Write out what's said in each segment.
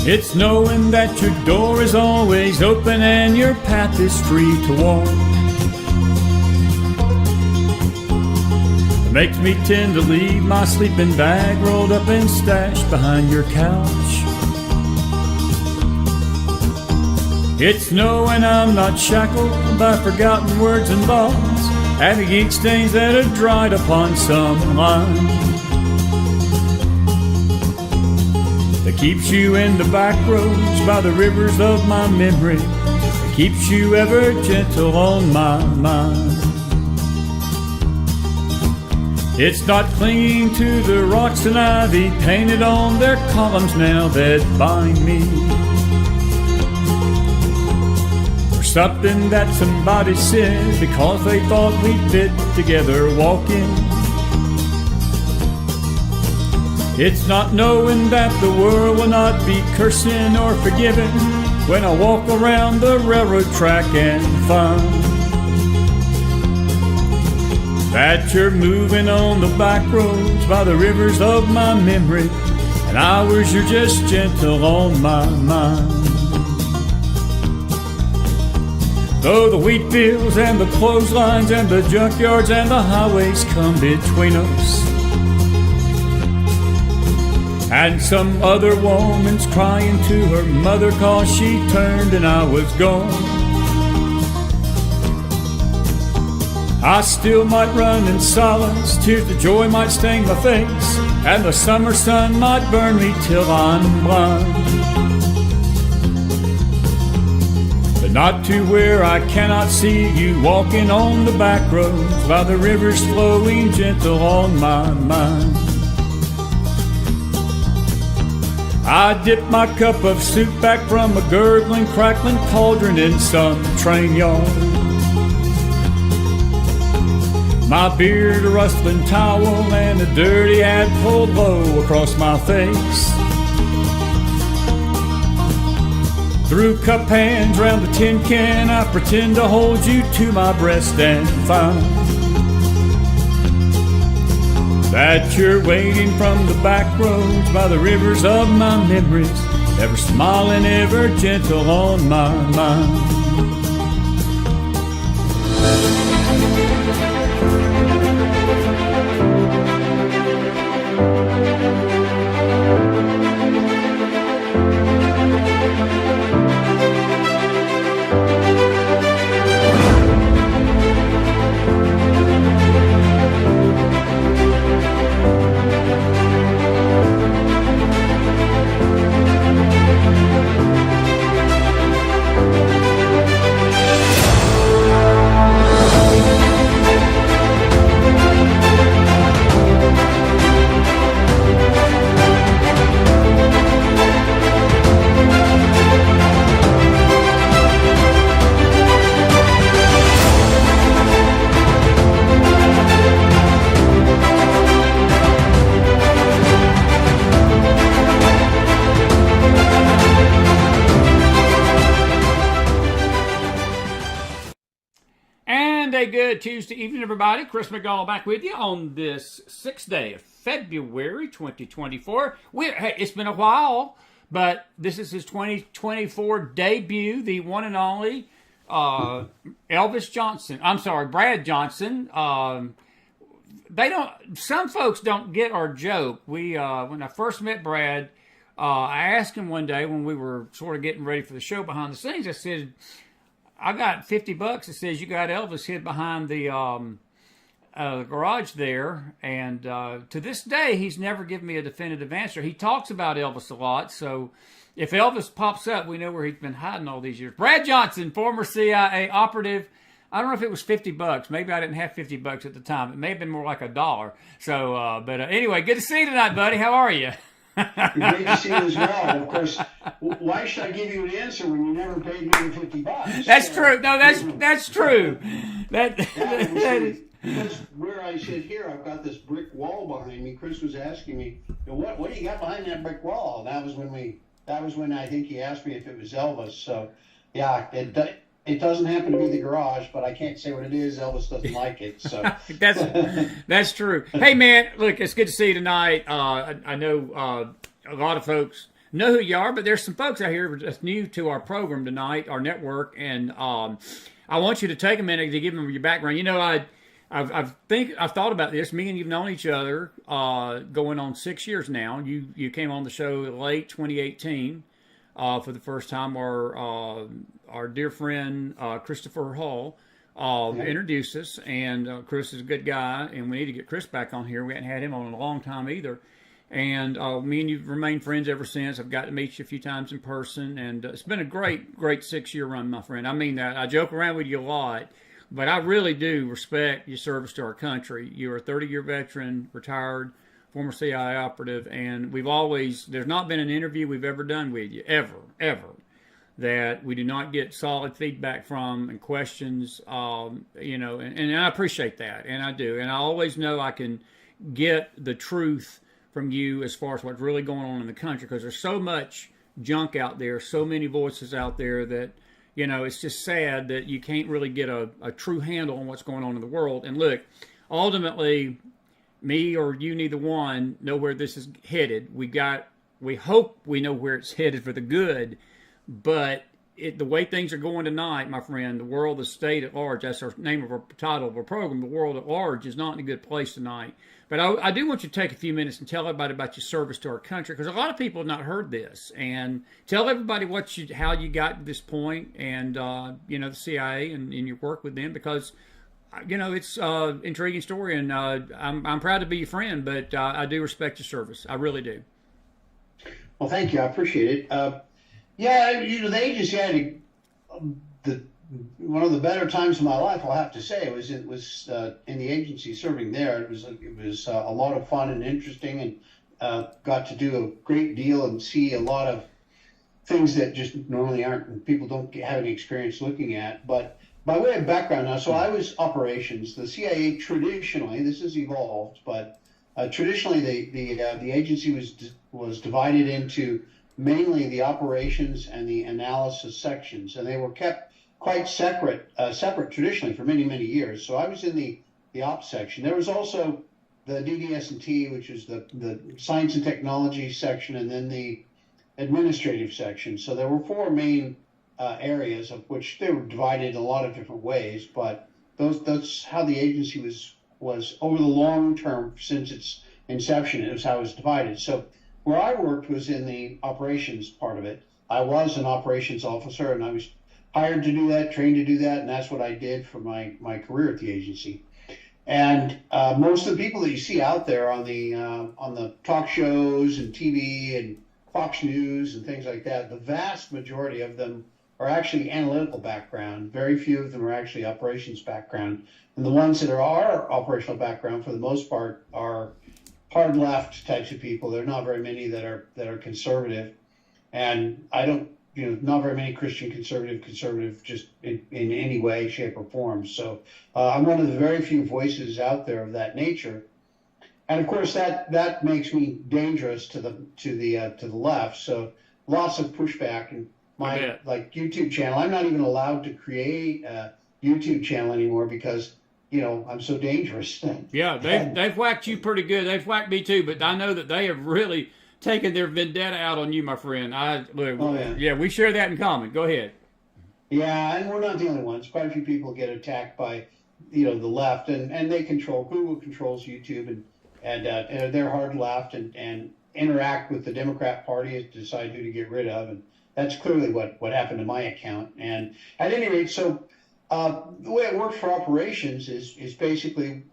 It's knowing that your door is always open and your path is free to walk. It makes me tend to leave my sleeping bag rolled up and stashed behind your couch. It's knowing I'm not shackled by forgotten words and thoughts and the ink stains that have dried upon some line. That keeps you in the back roads by the rivers of my memory. That keeps you ever gentle on my mind. It's not clinging to the rocks and ivy painted on their columns now that bind me. Or something that somebody said because they thought we fit together walking. It's not knowing that the world will not be cursing or forgiving when I walk around the railroad track and find that you're moving on the back roads by the rivers of my memory, and hours you're just gentle on my mind. Though the wheat fields and the clotheslines and the junkyards and the highways come between us, and some other woman's crying to her mother 'cause she turned and I was gone, I still might run in silence, tears of joy might stain my face, and the summer sun might burn me till I'm blind. But not to where I cannot see you walking on the back roads by the rivers flowing gentle on my mind. I dip my cup of soup back from a gurgling, crackling cauldron in some train yard. My beard a rustling towel and a dirty hat pulled low across my face. Through cup hands round the tin can, I pretend to hold you to my breast and find that you're waiting from the back roads by the rivers of my memories, ever smiling, ever gentle on my mind. Good Tuesday evening, everybody. Chris McDonald back with you on this 6th day of February 2024. Hey, it's been a while, but this is his 2024 debut, the one and only Brad Johnson. Some folks don't get our joke. When I first met Brad, I asked him one day when we were sort of getting ready for the show behind the scenes, I said, I got $50. It says you got Elvis hid behind the garage there, and to this day, he's never given me a definitive answer. He talks about Elvis a lot, so if Elvis pops up, we know where he's been hiding all these years. Brad Johnson, former CIA operative. I don't know if it was $50. Maybe I didn't have $50 at the time. It may have been more like $1. So, but anyway, good to see you tonight, buddy. How are you? Great to see you as well. Of course, why should I give you an answer when you never paid me the $50? That's true. No, that's true. That is. Because where I sit here, I've got this brick wall behind me. Chris was asking me, what do you got behind that brick wall? And that was when I think he asked me if it was Elvis. So, yeah, it doesn't happen to be the garage, but I can't say what it is. Elvis doesn't like it. So that's true. Hey, man, look, it's good to see you tonight. I know a lot of folks know who you are, but there's some folks out here that's new to our program tonight, our network, and I want you to take a minute to give them your background. You know, I've thought about this. Me and you've known each other going on 6 years now. You came on the show late 2018 for the first time. Our dear friend Christopher Hall introduced us, and Chris is a good guy, and we need to get Chris back on here. We hadn't had him on in a long time either. And me and you've remained friends ever since. I've got to meet you a few times in person, and it's been a great 6-year run, my friend. I mean that. I joke around with you a lot, but I really do respect your service to our country. You're a 30-year veteran, retired, former CIA operative, and there's not been an interview we've ever done with you, ever, that we do not get solid feedback from and questions, you know, and I appreciate that, and I do. And I always know I can get the truth from you as far as what's really going on in the country, because there's so much junk out there, so many voices out there that, you know, it's just sad that you can't really get a true handle on what's going on in the world. And look, ultimately, me or you, neither one, know where this is headed. We hope we know where it's headed for the good, but the way things are going tonight, my friend, the world, the state at large, that's our name of our title of our program, the world at large is not in a good place tonight. But I do want you to take a few minutes and tell everybody about your service to our country, because a lot of people have not heard this. And tell everybody how you got to this point, and you know, the CIA and your work with them, because you know, it's an intriguing story, and I'm proud to be your friend. But I do respect your service. I really do. Well, thank you. I appreciate it. Yeah, you know, the agency had one of the better times of my life, I'll have to say. It was in the agency serving there. It was a lot of fun and interesting, and got to do a great deal and see a lot of things that just normally aren't, people don't have any experience looking at. But by way of background now, so I was operations. The CIA traditionally, this has evolved, but traditionally the agency was divided into mainly the operations and the analysis sections, and they were kept quite separate traditionally for many years. So I was in the ops section. There was also the DDS&T, which is the science and technology section, and then the administrative section. So there were four main areas, of which they were divided in a lot of different ways. But that's how the agency was over the long term since its inception. It was how it was divided. So where I worked was in the operations part of it. I was an operations officer, and I was hired to do that, trained to do that, and that's what I did for my career at the agency. And most of the people that you see out there on the talk shows and TV and Fox News and things like that, the vast majority of them are actually analytical background. Very few of them are actually operations background. And the ones that are operational background, for the most part, are hard left types of people. There are not very many that are conservative. And I don't, not very many Christian conservative just in any way, shape, or form. So I'm one of the very few voices out there of that nature. And of course, that makes me dangerous to the left. So lots of pushback. And my YouTube channel, I'm not even allowed to create a YouTube channel anymore because I'm so dangerous. Yeah, they've whacked you pretty good. They've whacked me too, but I know that they have really taken their vendetta out on you, my friend. We share that in common. Go ahead. Yeah, and we're not the only ones. Quite a few people get attacked by, the left, and they Google controls YouTube, and they're hard left and interact with the Democrat Party to decide who to get rid of, and that's clearly what happened to my account. And at any rate, so the way it works for operations is basically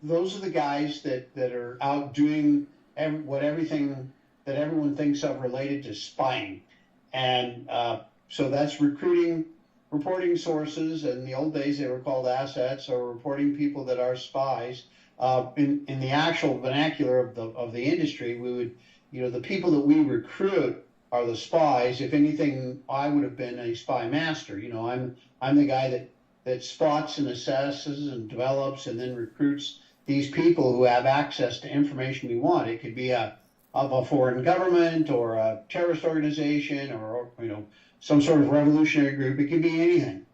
those are the guys that are out doing everything that everyone thinks of related to spying. And so that's recruiting, reporting sources. In the old days, they were called assets, or reporting people that are spies. In the actual vernacular of the industry, we would, the people that we recruit are the spies. If anything, I would have been a spy master. I'm the guy that spots and assesses and develops and then recruits these people who have access to information we want. It could be of a foreign government or a terrorist organization or some sort of revolutionary group. It could be anything.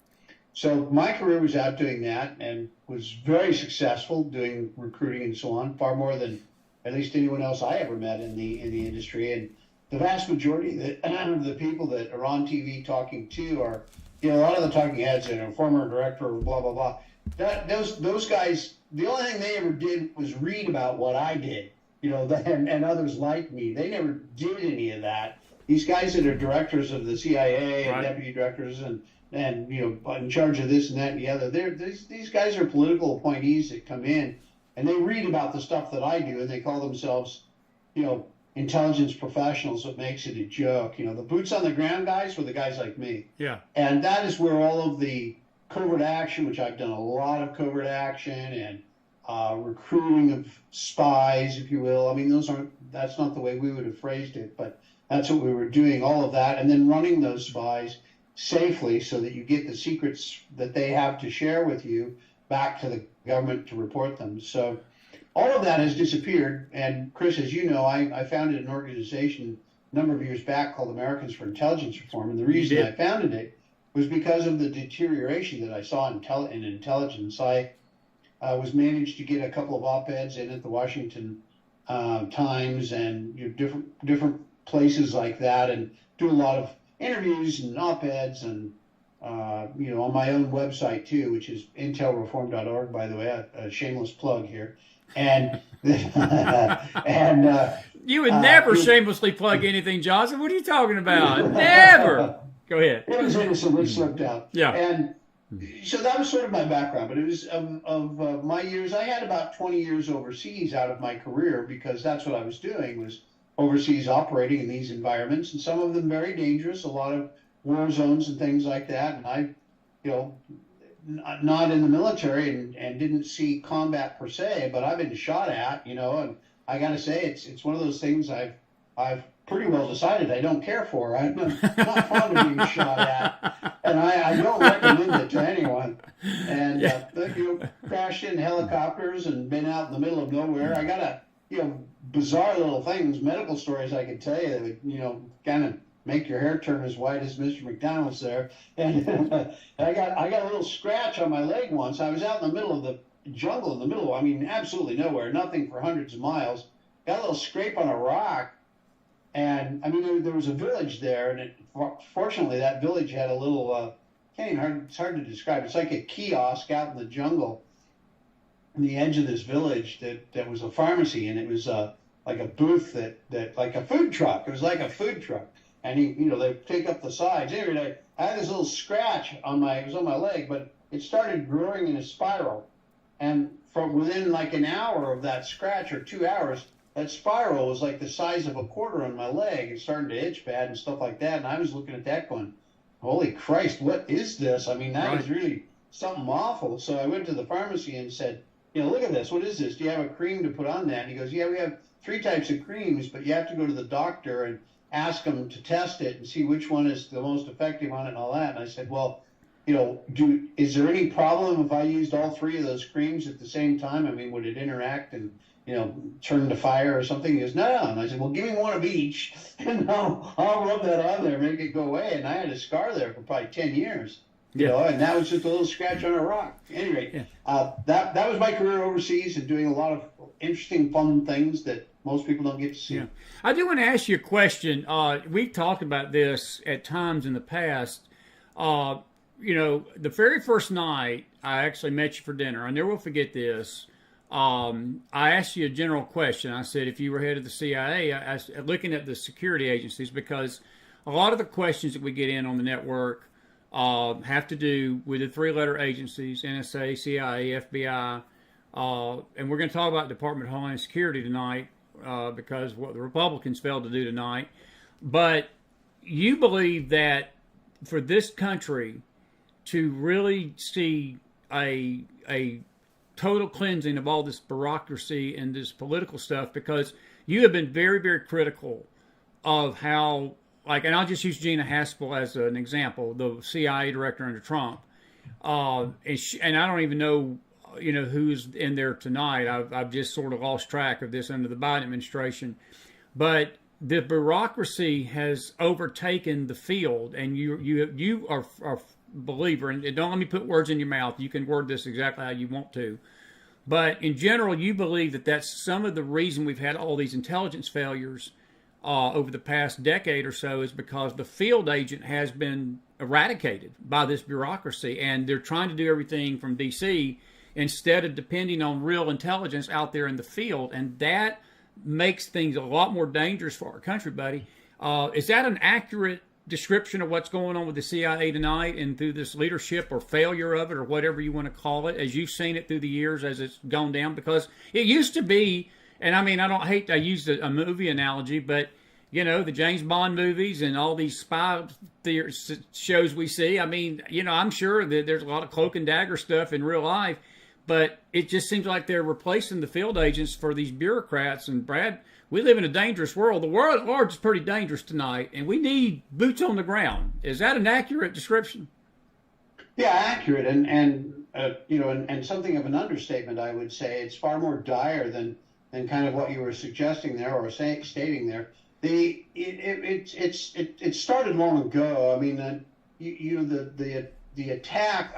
So my career was out doing that and was very successful doing recruiting and so on, far more than at least anyone else I ever met in the industry. And the vast majority of the people that are on TV talking to are, a lot of the talking heads, former director, blah, blah, blah. Those guys, the only thing they ever did was read about what I did, and others like me. They never did any of that. These guys that are directors of the CIA and deputy directors and in charge of this and that and the other, these guys are political appointees that come in and they read about the stuff that I do and they call themselves, intelligence professionals. That makes it a joke. The boots on the ground guys were the guys like me. Yeah. And that is where all of the covert action, which I've done a lot of covert action and recruiting of spies, if you will. I mean, that's not the way we would have phrased it, but that's what we were doing, all of that, and then running those spies safely so that you get the secrets that they have to share with you back to the government to report them. So all of that has disappeared. And Chris, as you know, I founded an organization a number of years back called Americans for Intelligence Reform. And the reason I founded it was because of the deterioration that I saw in intelligence. I was managed to get a couple of op-eds in at the Washington Times and different places like that, and do a lot of interviews and op-eds and on my own website too, which is intelreform.org, by the way, a shameless plug here. And you would never shamelessly plug anything, Johnson. What are you talking about? Never. Go ahead. It was innocent, it slipped out. Yeah. And so that was sort of my background, but it was of my years. I had about 20 years overseas out of my career because that's what I was doing, was overseas operating in these environments, and some of them very dangerous, a lot of war zones and things like that. And I, not in the military and didn't see combat per se, but I've been shot at, and I got to say it's one of those things I've pretty well decided I don't care for. I'm not fond of being shot at, and I don't recommend it to anyone. And crashed in helicopters and been out in the middle of nowhere. I got bizarre little things, medical stories I could tell you that would, kind of make your hair turn as white as Mr. McDonald's there. And I got a little scratch on my leg once. I was out in the middle of the jungle, absolutely nowhere, nothing for hundreds of miles. Got a little scrape on a rock. And there was a village there, and fortunately that village had a little, it's hard to describe. It's like a kiosk out in the jungle on the edge of this village that was a pharmacy, and it was like a booth that like a food truck. It was like a food truck, and they take up the sides. Anyway, I had this little scratch it was on my leg, but it started growing in a spiral, and from within like an hour of that scratch or 2 hours, that spiral was like the size of a quarter on my leg. It's starting to itch bad and stuff like that, and I was looking at that going, "Holy Christ, what is this? That is really something awful." So I went to the pharmacy and said, "Look at this. What is this? Do you have a cream to put on that?" And he goes, "Yeah, we have 3 types of creams, but you have to go to the doctor and ask them to test it and see which one is the most effective on it and all that." And I said, "Well, is there any problem if I used all 3 of those creams at the same time? Would it interact and, turn to fire or something?" He goes, "No." And I said, "Well, give me one of each, and I'll rub that on there, make it go away." And I had a scar there for probably 10 years. And that was just a little scratch on a rock. Anyway, that was my career overseas and doing a lot of interesting, fun things that most people don't get to see. Yeah. I do want to ask you a question. We've talked about this at times in the past. The very first night I actually met you for dinner, I never will forget this. I asked you a general question. I said, if you were head of the CIA, looking at the security agencies, because a lot of the questions that we get in on the network have to do with the 3-letter agencies, NSA, CIA, FBI, and we're going to talk about Department of Homeland Security tonight because what the Republicans failed to do tonight. But you believe that for this country to really see a total cleansing of all this bureaucracy and this political stuff, because you have been very, very critical of how, and I'll just use Gina Haspel as an example, the CIA director under Trump, and I don't even know, who's in there tonight. I've just sort of lost track of this under the Biden administration, but the bureaucracy has overtaken the field, and you are a believer, and don't let me put words in your mouth. You can word this exactly how you want to. But in general, you believe that that's some of the reason we've had all these intelligence failures over the past decade or so is because the field agent has been eradicated by this bureaucracy, and they're trying to do everything from D.C. instead of depending on real intelligence out there in the field, and that makes things a lot more dangerous for our country, buddy. Is that an accurate description of what's going on with the CIA tonight and through this leadership or failure of it or whatever you want to call it, as you've seen it through the years as it's gone down? Because it used to be, and I mean, I use a movie analogy, but you know, the James Bond movies and all these spy shows we see. I mean, you know, I'm sure that there's a lot of cloak and dagger stuff in real life, but it just seems like they're replacing the field agents for these bureaucrats. And Brad, we live in a dangerous world. The world at large is pretty dangerous tonight, and we need boots on the ground. Is that an accurate description? Yeah, accurate, and you know, and something of an understatement, I would say. It's far more dire than kind of what you were suggesting there or stating there. It started long ago. I mean, you know, the attack.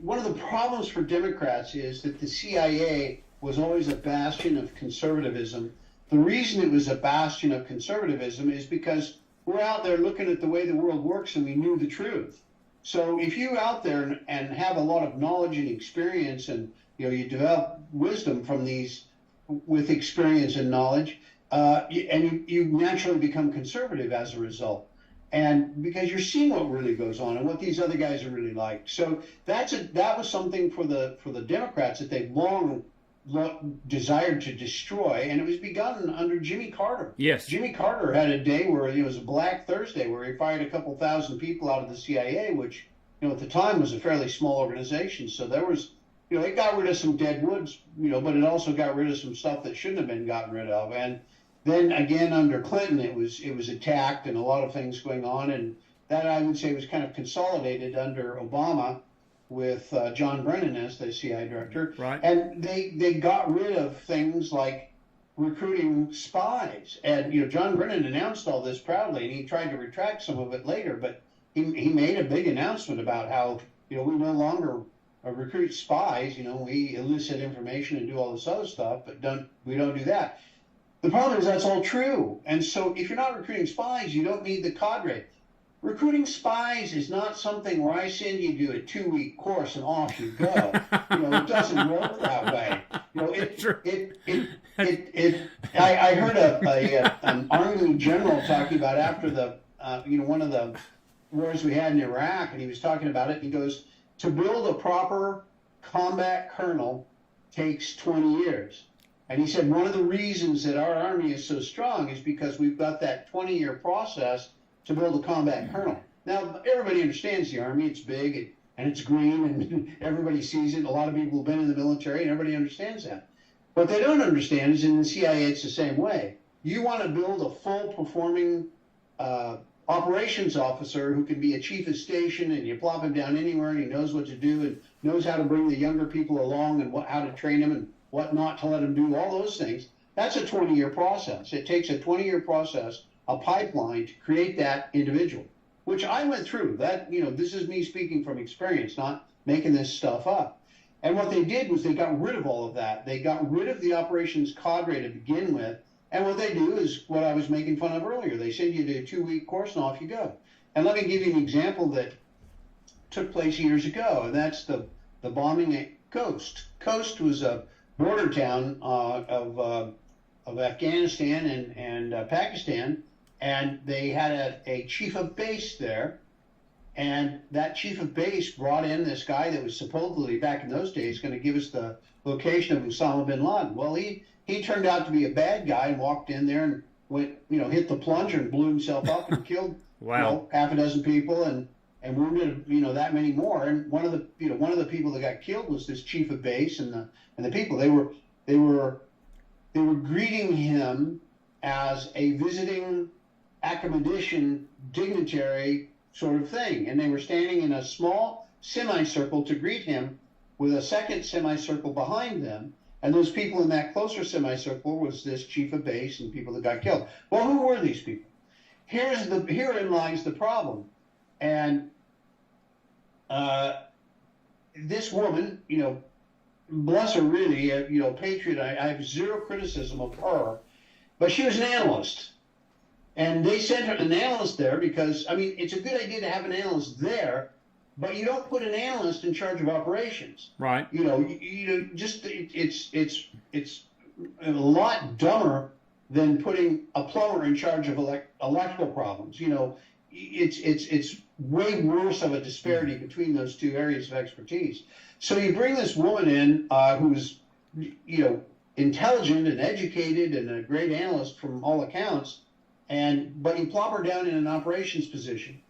One of the problems for Democrats is that the CIA was always a bastion of conservatism. The reason it was a bastion of conservatism is because we're out there looking at the way the world works and we knew the truth. So if you're out there and have a lot of knowledge and experience, and you know, you develop wisdom from these with experience and knowledge, and you naturally become conservative as a result. And because you're seeing what really goes on and what these other guys are really like. So that was something for the Democrats that they've long desired to destroy, and it was begun under Jimmy Carter. Yes. Jimmy Carter had a day where it was a Black Thursday where he fired a couple thousand people out of the CIA, which, you know, at the time was a fairly small organization. So there was, you know, it got rid of some dead woods, you know, but it also got rid of some stuff that shouldn't have been gotten rid of. And then again, under Clinton, it was attacked and a lot of things going on. And that, I would say, was kind of consolidated under Obama with John Brennan as the CIA director. Right. And they got rid of things like recruiting spies. And, you know, John Brennan announced all this proudly, and he tried to retract some of it later, but he made a big announcement about how, you know, we no longer recruit spies. You know, we elicit information and do all this other stuff, but we don't do that. The problem is that's all true. And so if you're not recruiting spies, you don't need the cadre. Recruiting spies is not something where I send you to a 2-week course and off you go. You know, it doesn't work that way. You know, I heard an Army general talking about after the, you know, one of the wars we had in Iraq, and he was talking about it. He goes, to build a proper combat colonel takes 20 years. And he said one of the reasons that our Army is so strong is because we've got that 20-year process to build a combat colonel. Now, everybody understands the Army. It's big and it's green and everybody sees it. A lot of people have been in the military and everybody understands that. What they don't understand is in the CIA, it's the same way. You want to build a full performing operations officer who can be a chief of station, and you plop him down anywhere and he knows what to do and knows how to bring the younger people along and how to train them and what not to let them do, all those things. That's a 20-year process. It takes a 20-year process, a pipeline, to create that individual, which I went through. That, you know, this is me speaking from experience, not making this stuff up. And what they did was they got rid of all of that. They got rid of the operations cadre to begin with. And what they do is what I was making fun of earlier. They send you to a 2-week course and off you go. And let me give you an example that took place years ago, and that's the bombing at Khost. Khost was a border town of Afghanistan and Pakistan, and they had a chief of base there, and that chief of base brought in this guy that was supposedly, back in those days, going to give us the location of Osama bin Laden. Well, he turned out to be a bad guy and walked in there and went, you know, hit the plunger and blew himself up and killed wow. You know, half a dozen people and wounded, you know, that many more. And one of the people that got killed was this chief of base, and the people they were greeting him as a visiting academician dignitary sort of thing, and they were standing in a small semicircle to greet him with a second semicircle behind them, and those people in that closer semicircle was this chief of base and people that got killed. Well, who were these people? Herein lies the problem. And this woman, you know, bless her, really, you know, patriot, I have zero criticism of her. but she was an analyst. And they sent an analyst there because, I me's a good idea to have an analyst there, but you don't put an analyst in charge of operations. Right. It's a lot dumber than putting a plumber in charge of electrical problems. It's way worse of a disparity between those two areas of expertise. So you bring this woman in who's, intelligent and educated and a great analyst from all accounts, but you plop her down in an operations position.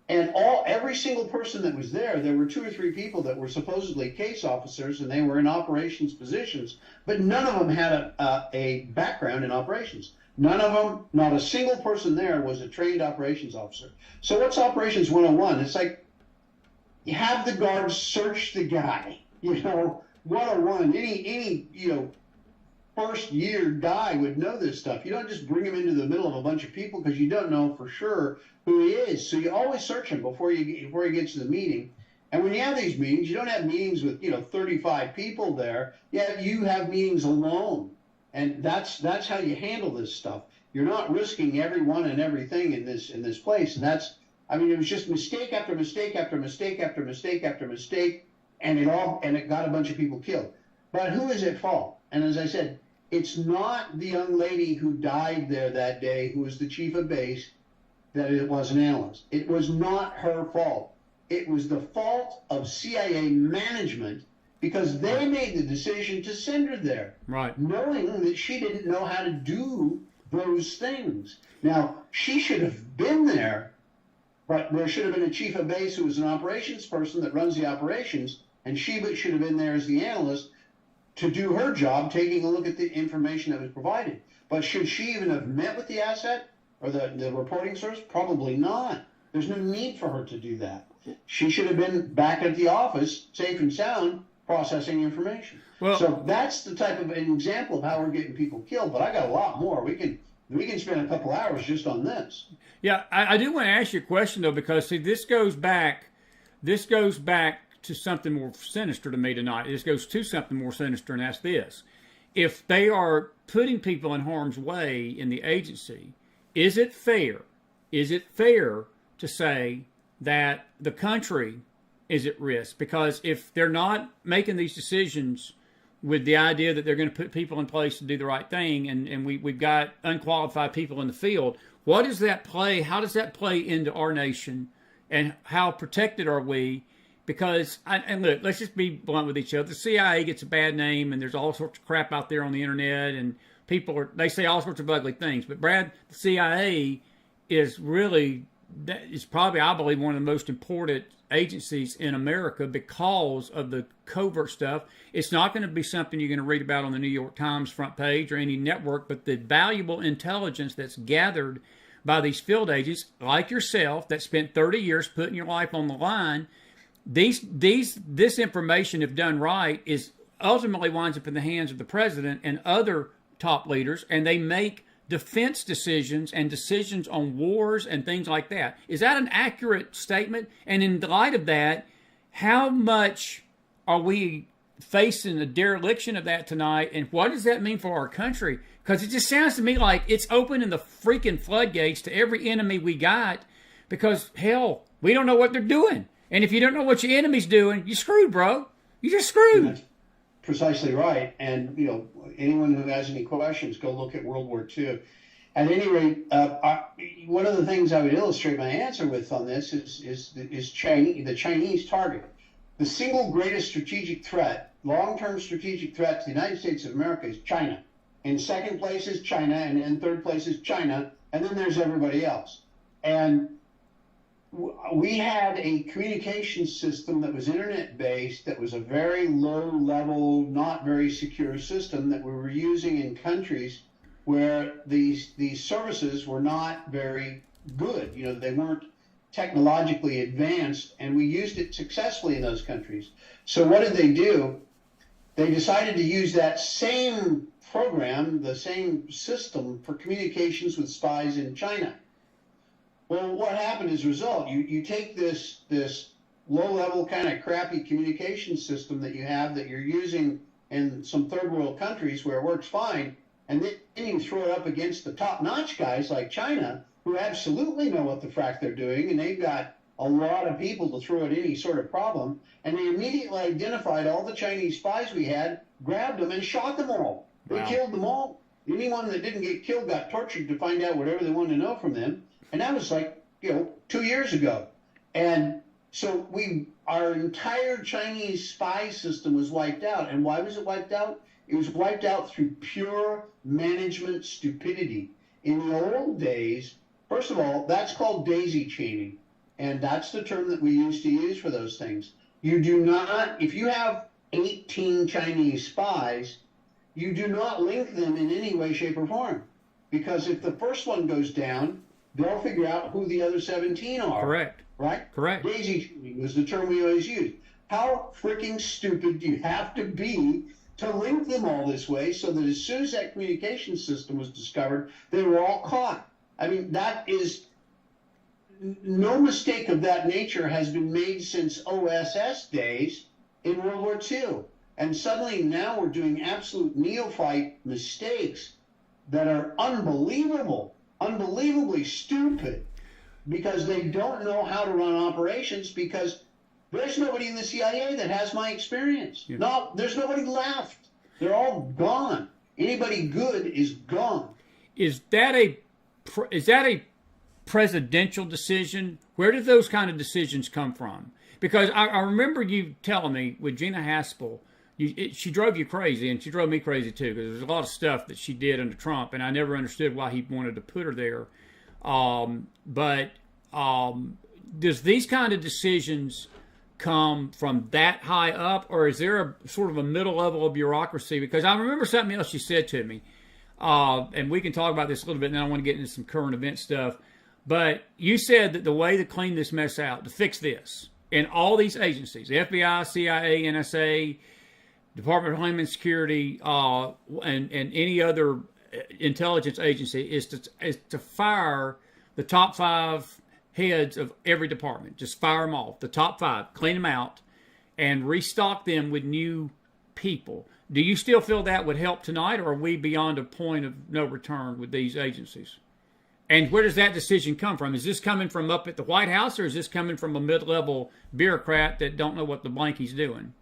And every single person that was there were 2 or 3 people that were supposedly case officers, and they were in operations positions, but none of them had a background in operations. None of them, not a single person there was a trained operations officer. So what's Operations 101? It's like, you have the guards search the guy, 101. Any first year guy would know this stuff. You don't just bring him into the middle of a bunch of people because you don't know for sure who he is. So you always search him before he gets to the meeting. And when you have these meetings, you don't have meetings with 35 people there. You have meetings alone, and that's how you handle this stuff. You're not risking everyone and everything in this place, and it was just mistake after mistake after mistake after mistake after mistake, and it got a bunch of people killed. But who is at fault? And as I said, it's not the young lady who died there that day, who was the chief of base, that it was an analyst. It was not her fault. It was the fault of CIA management because they made the decision to send her there, right, knowing that she didn't know how to do those things. Now, she should have been there, but there should have been a chief of base who was an operations person that runs the operations, and she should have been there as the analyst to do her job, taking a look at the information that was provided. But should she even have met with the asset or the reporting source? Probably not. There's no need for her to do that. She should have been back at the office, safe and sound, processing information. Well, so that's the type of an example of how we're getting people killed. But I got a lot more. We can spend a couple hours just on this. Yeah, I do want to ask you a question though, because see, this goes back to something more sinister to me tonight. This goes to something more sinister, and that's this. If they are putting people in harm's way in the agency, is it fair to say that the country is at risk? Because if they're not making these decisions with the idea that they're going to put people in place to do the right thing, and we've got unqualified people in the field, how does that play into our nation, and how protected are we? Because, and look, let's just be blunt with each other. The CIA gets a bad name, and there's all sorts of crap out there on the internet, and they say all sorts of ugly things. But Brad, the CIA is probably, I believe, one of the most important agencies in America because of the covert stuff. It's not going to be something you're going to read about on the New York Times front page or any network, but the valuable intelligence that's gathered by these field agents like yourself that spent 30 years putting your life on the line. This information, if done right, is ultimately winds up in the hands of the president and other top leaders, and they make defense decisions and decisions on wars and things like that. Is that an accurate statement? And in light of that, how much are we facing a dereliction of that tonight, and what does that mean for our country? Because it just sounds to me like it's opening the freaking floodgates to every enemy we got, because, hell, we don't know what they're doing. And if you don't know what your enemy's doing, you're screwed, bro. You're just screwed. That's precisely right. And, anyone who has any questions, go look at World War II. At any rate, one of the things I would illustrate my answer with on this is the Chinese target. The single greatest strategic threat, long-term strategic threat to the United States of America is China. In second place is China, and in third place is China, and then there's everybody else. And we had a communication system that was internet-based, that was a very low-level, not very secure system that we were using in countries where these services were not very good. They weren't technologically advanced, and we used it successfully in those countries. So what did they do? They decided to use that same program, the same system, for communications with spies in China. Well, what happened as a result? You take this low-level kind of crappy communication system that you have that you're using in some third world countries where it works fine, And then you throw it up against the top-notch guys like China, who absolutely know what the frack they're doing, and they've got a lot of people to throw at any sort of problem. And they immediately identified all the Chinese spies we had, grabbed them, and shot them all. They killed them all. Anyone that didn't get killed got tortured to find out whatever they wanted to know from them. And that was like, 2 years ago. And so our entire Chinese spy system was wiped out. And why was it wiped out? It was wiped out through pure management stupidity. In the old days, first of all, that's called daisy chaining. And that's the term that we used to use for those things. You do not, if you have 18 Chinese spies, you do not link them in any way, shape, or form. Because if the first one goes down, they'll figure out who the other 17 are. Correct. Right? Correct. Daisy chaining was the term we always used. How freaking stupid do you have to be to link them all this way so that as soon as that communication system was discovered, they were all caught? I mean, that is, no mistake of that nature has been made since OSS days in World War II. And suddenly now we're doing absolute neophyte mistakes that are unbelievable, unbelievably stupid, because they don't know how to run operations, because there's nobody in the CIA that has my experience. Yeah. No, there's nobody left. They're all gone. Anybody good is gone. Is that a presidential decision? Where did those kind of decisions come from? Because I remember you telling me with Gina Haspel, she drove you crazy, and she drove me crazy too, because there's a lot of stuff that she did under Trump, and I never understood why he wanted to put her there. But does these kind of decisions come from that high up, or is there a sort of a middle level of bureaucracy? Because I remember something else she said to me, and we can talk about this a little bit, and then I want to get into some current event stuff. But you said that the way to clean this mess out, to fix this, in all these agencies, the FBI, CIA, NSA, Department of Homeland Security, and any other intelligence agency, is to fire the top 5 heads of every department. Just fire them off, the top 5, clean them out, and restock them with new people. Do you still feel that would help tonight, or are we beyond a point of no return with these agencies? And where does that decision come from? Is this coming from up at the White House, or is this coming from a mid-level bureaucrat that don't know what the blank he's doing?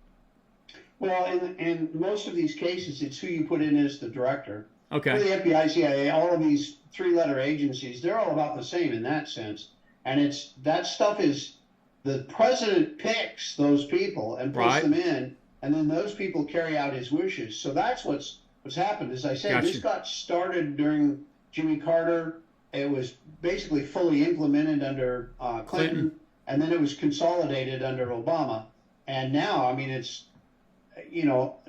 Well, in most of these cases, it's who you put in as the director. Okay. For the FBI, CIA, all of these 3-letter agencies, they're all about the same in that sense. And that stuff is, the president picks those people and puts them in, and then those people carry out his wishes. So that's what's happened. As I said, this got started during Jimmy Carter. It was basically fully implemented under Clinton, and then it was consolidated under Obama. And now, I mean, it's,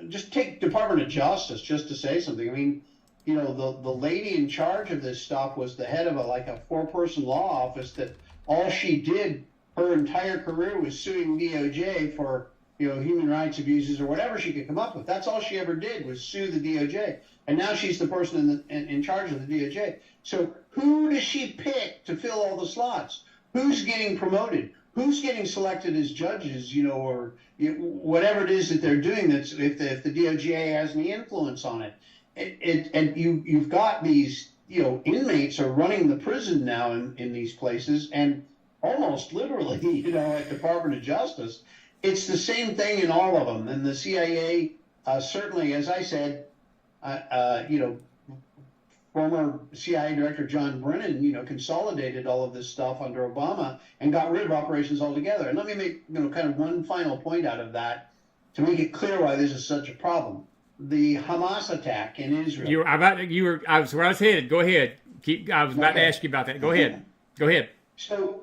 just take Department of Justice, just to say something. I mean, the lady in charge of this stuff was the head of a 4-person law office that all she did her entire career was suing DOJ for, human rights abuses or whatever she could come up with. That's all she ever did, was sue the DOJ. And now she's the person in charge of the DOJ. So who does she pick to fill all the slots? Who's getting promoted? Who's getting selected as judges, or whatever it is that they're doing, that's if the DOJ has any influence on it. And you've got these, inmates are running the prison now in these places, and almost literally, at Department of Justice, it's the same thing in all of them. And the CIA, certainly, as I said, former CIA Director John Brennan, consolidated all of this stuff under Obama and got rid of operations altogether. And let me make, kind of one final point out of that to make it clear why this is such a problem. The Hamas attack in Israel. I was where I was headed. Go ahead. I was about to ask you about that. Go ahead. Go ahead. So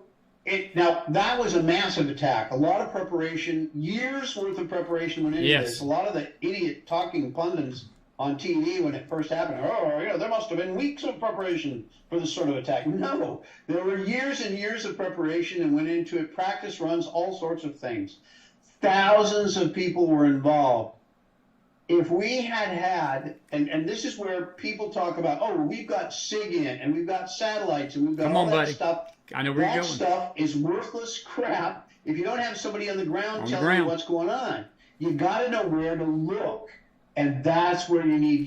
now that was a massive attack. A lot of preparation, years worth of preparation went into this. A lot of the idiot talking pundits on TV when it first happened, there must have been weeks of preparation for this sort of attack. No, there were years and years of preparation and went into it, practice runs, all sorts of things. Thousands of people were involved. If we had, and this is where people talk about, we've got SIGINT and we've got satellites and we've got all that stuff. I know where you're going. That stuff is worthless crap if you don't have somebody on the ground telling you what's going on. You got to know where to look. And that's where you need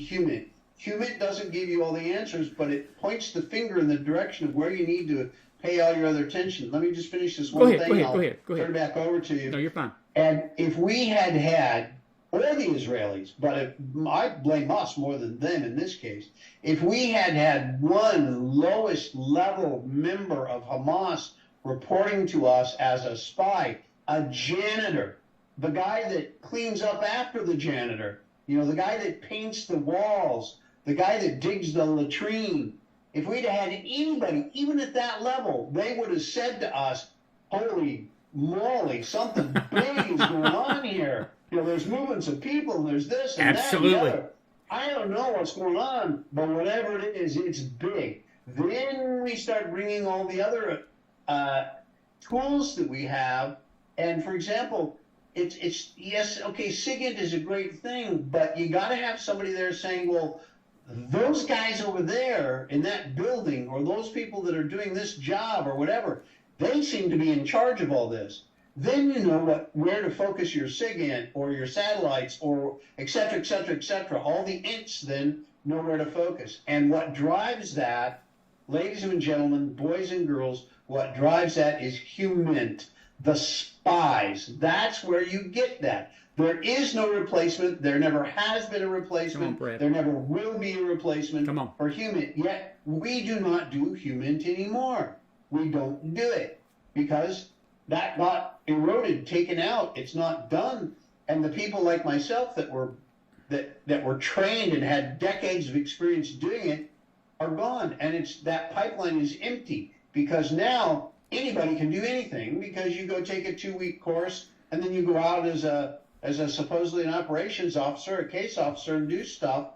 Human doesn't give you all the answers, but it points the finger in the direction of where you need to pay all your other attention. Let me just finish this one thing. Go ahead. Turn it back over to you. No, you're fine. And if we had had, or the Israelis, but I blame us more than them in this case, if we had had one lowest level member of Hamas reporting to us as a spy, a janitor, the guy that cleans up after the janitor, the guy that paints the walls, the guy that digs the latrine, if we'd had anybody, even at that level, they would have said to us, holy moly, something big is going on here. There's movements of people, and there's this and Absolutely. that and the other. I don't know what's going on, but whatever it is, it's big. Then we start bringing all the other tools that we have, and for example, it's yes, okay, SIGINT is a great thing, but you got to have somebody there saying, well, those guys over there in that building, or those people that are doing this job or whatever, they seem to be in charge of all this. Then you know where to focus your SIGINT or your satellites or et cetera, et cetera, et cetera. All the ints then know where to focus. And what drives that, ladies and gentlemen, boys and girls, what drives that is human, the spies. That's where you get that. There is no replacement. There never has been a replacement. There never will be a replacement for human. Yet we do not do human anymore. We don't do it because that got eroded, taken out. It's not done. And the people like myself that were trained and had decades of experience doing it are gone. And that pipeline is empty because now anybody can do anything because you go take a 2-week course and then you go out as a supposedly an operations officer, a case officer, and do stuff.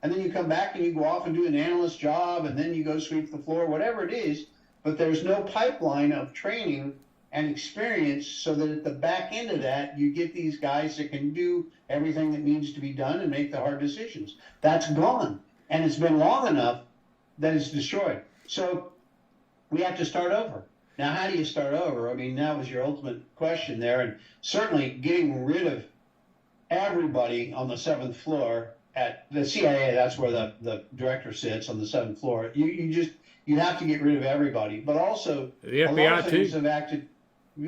And then you come back and you go off and do an analyst job, and then you go sweep the floor, whatever it is. But there's no pipeline of training and experience so that at the back end of that, you get these guys that can do everything that needs to be done and make the hard decisions. That's gone. And it's been long enough that it's destroyed. So we have to start over. Now, how do you start over? I mean, that was your ultimate question there. And certainly getting rid of everybody on the 7th floor at the CIA, that's where the director sits, on the 7th floor. You have to get rid of everybody. But also, the FBI a lot of things too. have acted.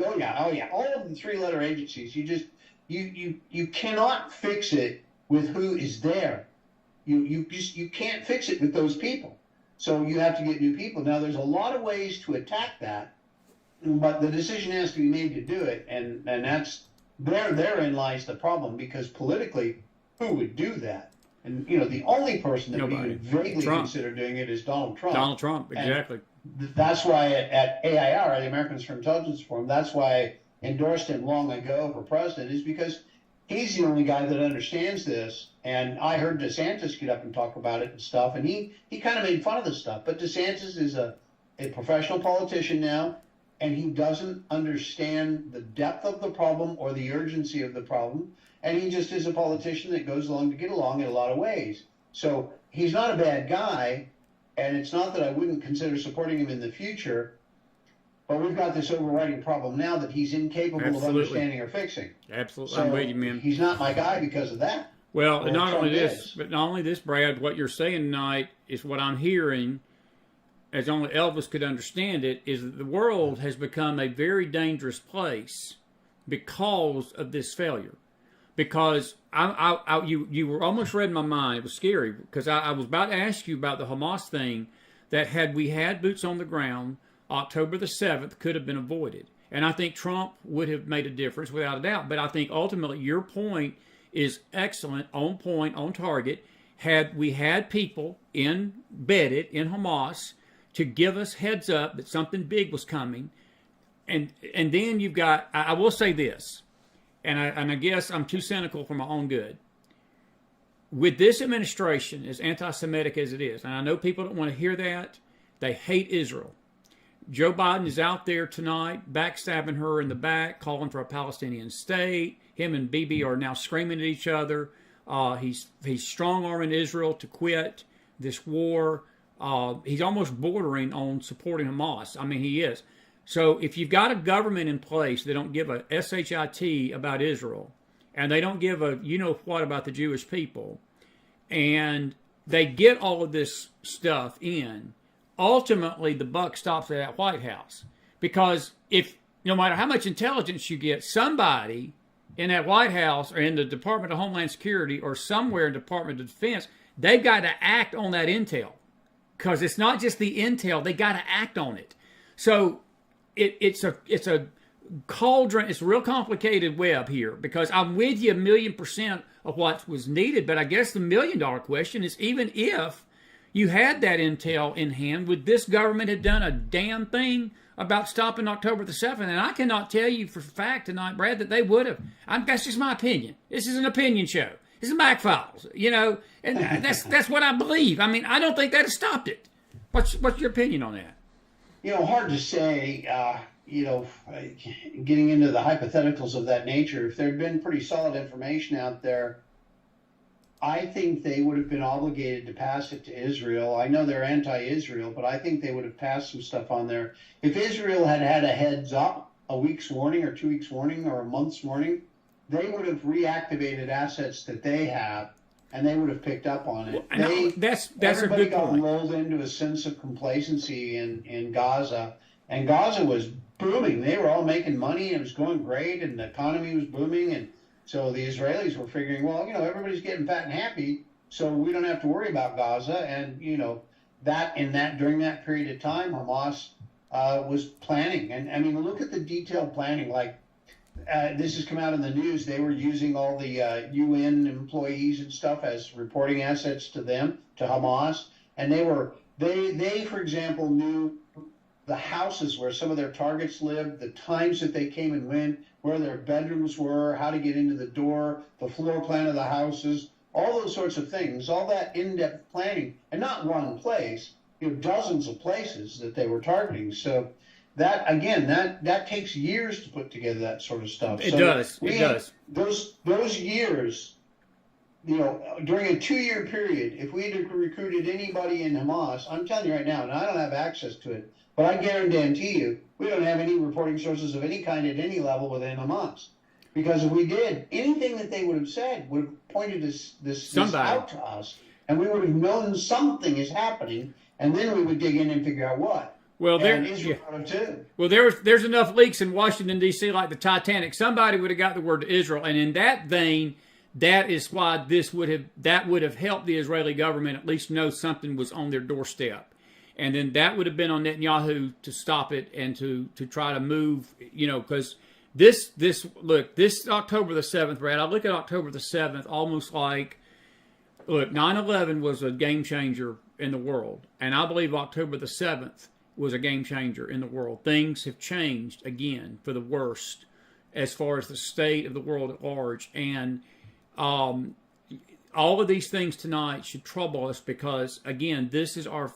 Oh yeah. All of the 3-letter agencies. You cannot fix it with who is there. You can't fix it with those people. So you have to get new people. Now, there's a lot of ways to attack that, but the decision has to be made to do it, and that's therein lies the problem, because politically, who would do that? And the only person that would even vaguely consider doing it is Donald Trump. Donald Trump, exactly. And that's why at AIR, the Americans for Intelligence Forum, that's why I endorsed him long ago for president, is because he's the only guy that understands this. And I heard DeSantis get up and talk about it and stuff, and he kind of made fun of this stuff. But DeSantis is a professional politician now, and he doesn't understand the depth of the problem or the urgency of the problem. And he just is a politician that goes along to get along in a lot of ways. So he's not a bad guy, and it's not that I wouldn't consider supporting him in the future, but we've got this overriding problem now that he's incapable of understanding or fixing. Absolutely. So I'm with you, man. He's not my guy because of that. Well, not only this, Brad, what you're saying tonight is what I'm hearing, as only Elvis could understand it, is that the world has become a very dangerous place because of this failure. Because you were almost read my mind. It was scary because I was about to ask you about the Hamas thing, that had we had boots on the ground, October the 7th could have been avoided. And I think Trump would have made a difference without a doubt. But I think ultimately your point is excellent, on point, on target. Had we had people embedded in Hamas to give us heads up that something big was coming, and then you've got, I will say this, and I guess I'm too cynical for my own good. With this administration, as anti-Semitic as it is, and I know people don't want to hear that, they hate Israel. Joe Biden is out there tonight, backstabbing her in the back, calling for a Palestinian state. Him and Bibi are now screaming at each other. He's strong-arming Israel to quit this war. He's almost bordering on supporting Hamas. I mean, he is. So if you've got a government in place that don't give a shit about Israel, and they don't give a you-know-what about the Jewish people, and they get all of this stuff in, ultimately the buck stops at that White House. Because if, no matter how much intelligence you get, somebody in that White House or in the Department of Homeland Security or somewhere in the Department of Defense, they've got to act on that intel. Because it's not just the intel, they got to act on it. So it's a cauldron, it's a real complicated web here, because I'm with you 1,000,000% of what was needed, but I guess the $1,000,000 question is, even if you had that intel in hand, would this government have done a damn thing about stopping October the 7th? And I cannot tell you for a fact tonight, Brad, that they would have. That's just my opinion. This is an opinion show. This is McFiles, and that's what I believe. I mean, I don't think that has stopped it. What's your opinion on that? Hard to say, getting into the hypotheticals of that nature. If there had been pretty solid information out there, I think they would have been obligated to pass it to Israel. I know they're anti-Israel, but I think they would have passed some stuff on there. If Israel had had a heads up, a week's warning or 2 weeks warning or a month's warning, they would have reactivated assets that they have, and they would have picked up on it. That's a everybody good got point. lulled into a sense of complacency in Gaza, and Gaza was booming. They were all making money, and it was going great, and the economy was booming, and so the Israelis were figuring, well, everybody's getting fat and happy, so we don't have to worry about Gaza. And during that period of time, Hamas was planning, and I mean, look at the detailed planning. Like this has come out in the news. They were using all the UN employees and stuff as reporting assets to Hamas, and they for example knew the houses where some of their targets lived, the times that they came and went, where their bedrooms were, how to get into the door, the floor plan of the houses, all those sorts of things, all that in-depth planning, and not one place, dozens of places that they were targeting. So that, again, that takes years to put together that sort of stuff. It does. Those years, during a 2-year period, if we had recruited anybody in Hamas, I'm telling you right now, and I don't have access to it, but I guarantee you, we don't have any reporting sources of any kind at any level within Hamas. Because if we did, anything that they would have said would have pointed this out to us, and we would have known something is happening, and then we would dig in and figure out what. Well, there's enough leaks in Washington, D.C., like the Titanic. Somebody would have got the word to Israel. And in that vein, that is why that would have helped the Israeli government at least know something was on their doorstep. And then that would have been on Netanyahu to stop it and to try to move, because this October the 7th, Brad, I look at October the 7th almost like, 9/11 was a game changer in the world. And I believe October the 7th was a game changer in the world. Things have changed again for the worst as far as the state of the world at large. And all of these things tonight should trouble us because, again, this is our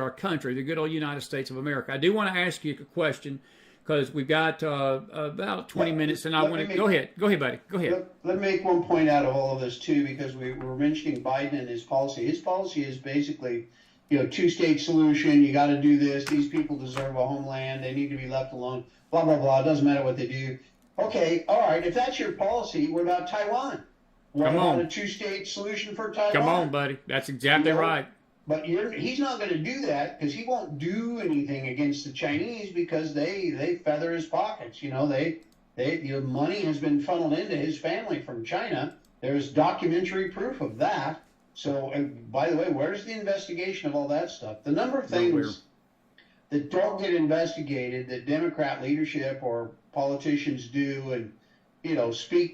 country, the good old United States of America. I do want to ask you a question because we've got about 20 minutes, and I want to go ahead. Go ahead, buddy. Go ahead. Let me make one point out of all of this too, because we were mentioning Biden and his policy. His policy is basically, two-state solution. You got to do this. These people deserve a homeland. They need to be left alone. Blah blah blah. It doesn't matter what they do. Okay, all right. If that's your policy, what about Taiwan? What about a two-state solution for Taiwan? Come on, buddy. That's exactly right. But he's not going to do that because he won't do anything against the Chinese because they feather his pockets. Money has been funneled into his family from China. There's documentary proof of that. So, and by the way, where's the investigation of all that stuff? The number of things that don't get investigated that Democrat leadership or politicians do, and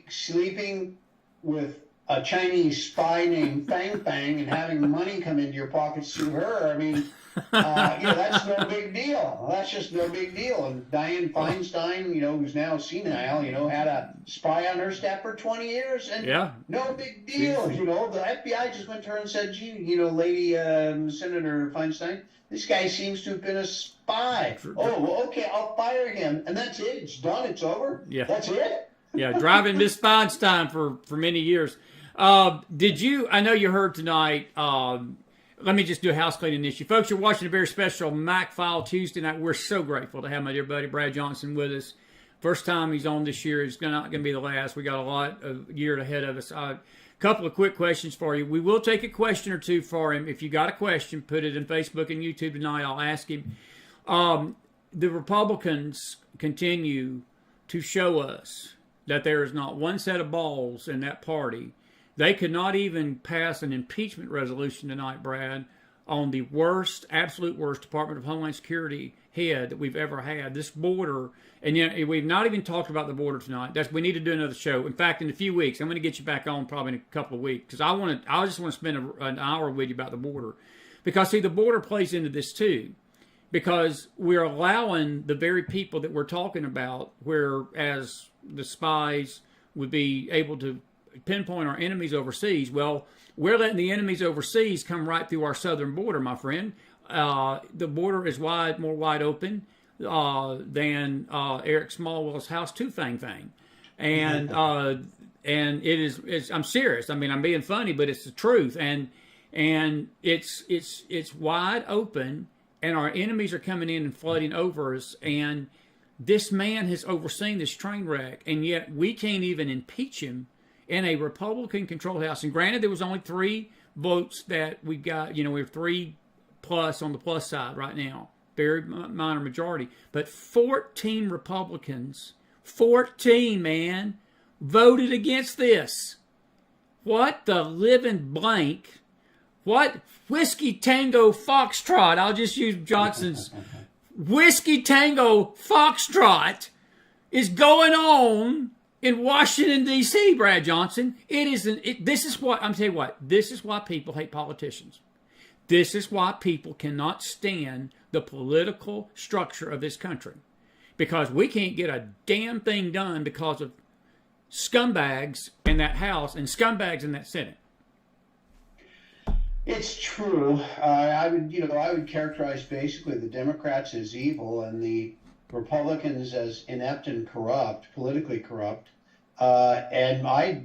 sleeping with a Chinese spy named Fang Fang and having money come into your pockets through her. I mean, that's no big deal. That's just no big deal. And Dianne Feinstein, who's now senile, had a spy on her staff for 20 years, and no big deal. The FBI just went to her and said, gee, Lady Senator Feinstein, this guy seems to have been a spy. Oh, okay, I'll fire him. And that's it. It's done. It's over. Yeah. That's it. Yeah, driving Miss Feinstein for many years. I know you heard tonight, let me just do a house cleaning issue. Folks, you're watching a very special McFile Tuesday night. We're so grateful to have my dear buddy Brad Johnson with us. First time he's on this year. It's not going to be the last. We got a lot of year ahead of us. Couple of quick questions for you. We will take a question or two for him. If you got a question, put it in Facebook and YouTube tonight. I'll ask him. The Republicans continue to show us that there is not one set of balls in that party. They could not even pass an impeachment resolution tonight, Brad, on the worst, absolute worst Department of Homeland Security head that we've ever had. This border, and we've not even talked about the border tonight. We need to do another show. In fact, in a few weeks, I'm going to get you back on probably in a couple of weeks because I just want to spend an hour with you about the border. Because, see, the border plays into this too. Because we're allowing the very people that we're talking about, whereas the spies would be able to pinpoint our enemies overseas, well, we're letting the enemies overseas come right through our southern border, my friend. The border is more wide open than Eric Smallwell's house two thing. And it is, I'm serious. I mean, I'm being funny, but it's the truth. And it's wide open, and our enemies are coming in and flooding over us. And this man has overseen this train wreck, and yet we can't even impeach him in a Republican-controlled House. And granted, there was only 3 votes that we got. We have 3 plus on the plus side right now. Very minor majority. But 14 Republicans, 14, man, voted against this. What the living blank? What Whiskey Tango Foxtrot? I'll just use Johnson's Whiskey Tango Foxtrot is going on in Washington, D.C., Brad Johnson. This is what, I'm telling you what, this is why people hate politicians. This is why people cannot stand the political structure of this country. Because we can't get a damn thing done because of scumbags in that House and scumbags in that Senate. It's true. I would characterize basically the Democrats as evil and the Republicans as inept and corrupt, politically corrupt. And I,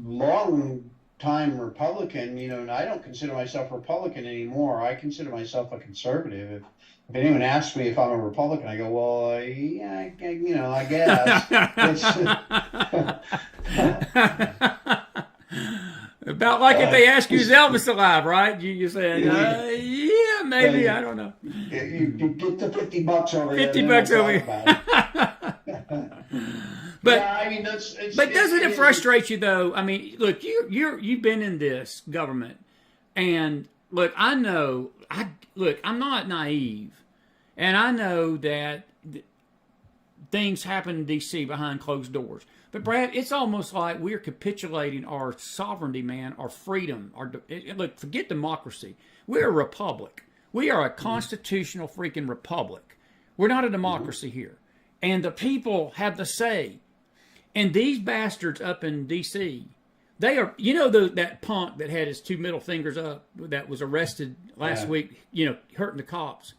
long time Republican, and I don't consider myself Republican anymore. I consider myself a conservative. If anyone asks me if I'm a Republican, I go, well, yeah, I guess. About like if they ask you, is Elvis alive, right? You say, yeah, maybe, I don't know. You get the $50 over here. $50 over here. But yeah, I mean, but doesn't it frustrate you though? I mean, look, you've been in this government, and look, I'm not naive, and I know that things happen in D.C. behind closed doors. But Brad, it's almost like we're capitulating our sovereignty, man, our freedom. Look, forget democracy. We're a republic. We are a constitutional freaking republic. We're not a democracy here. And the people have the say. And these bastards up in D.C., they are, that punk that had his 2 middle fingers up that was arrested last week, hurting the cops.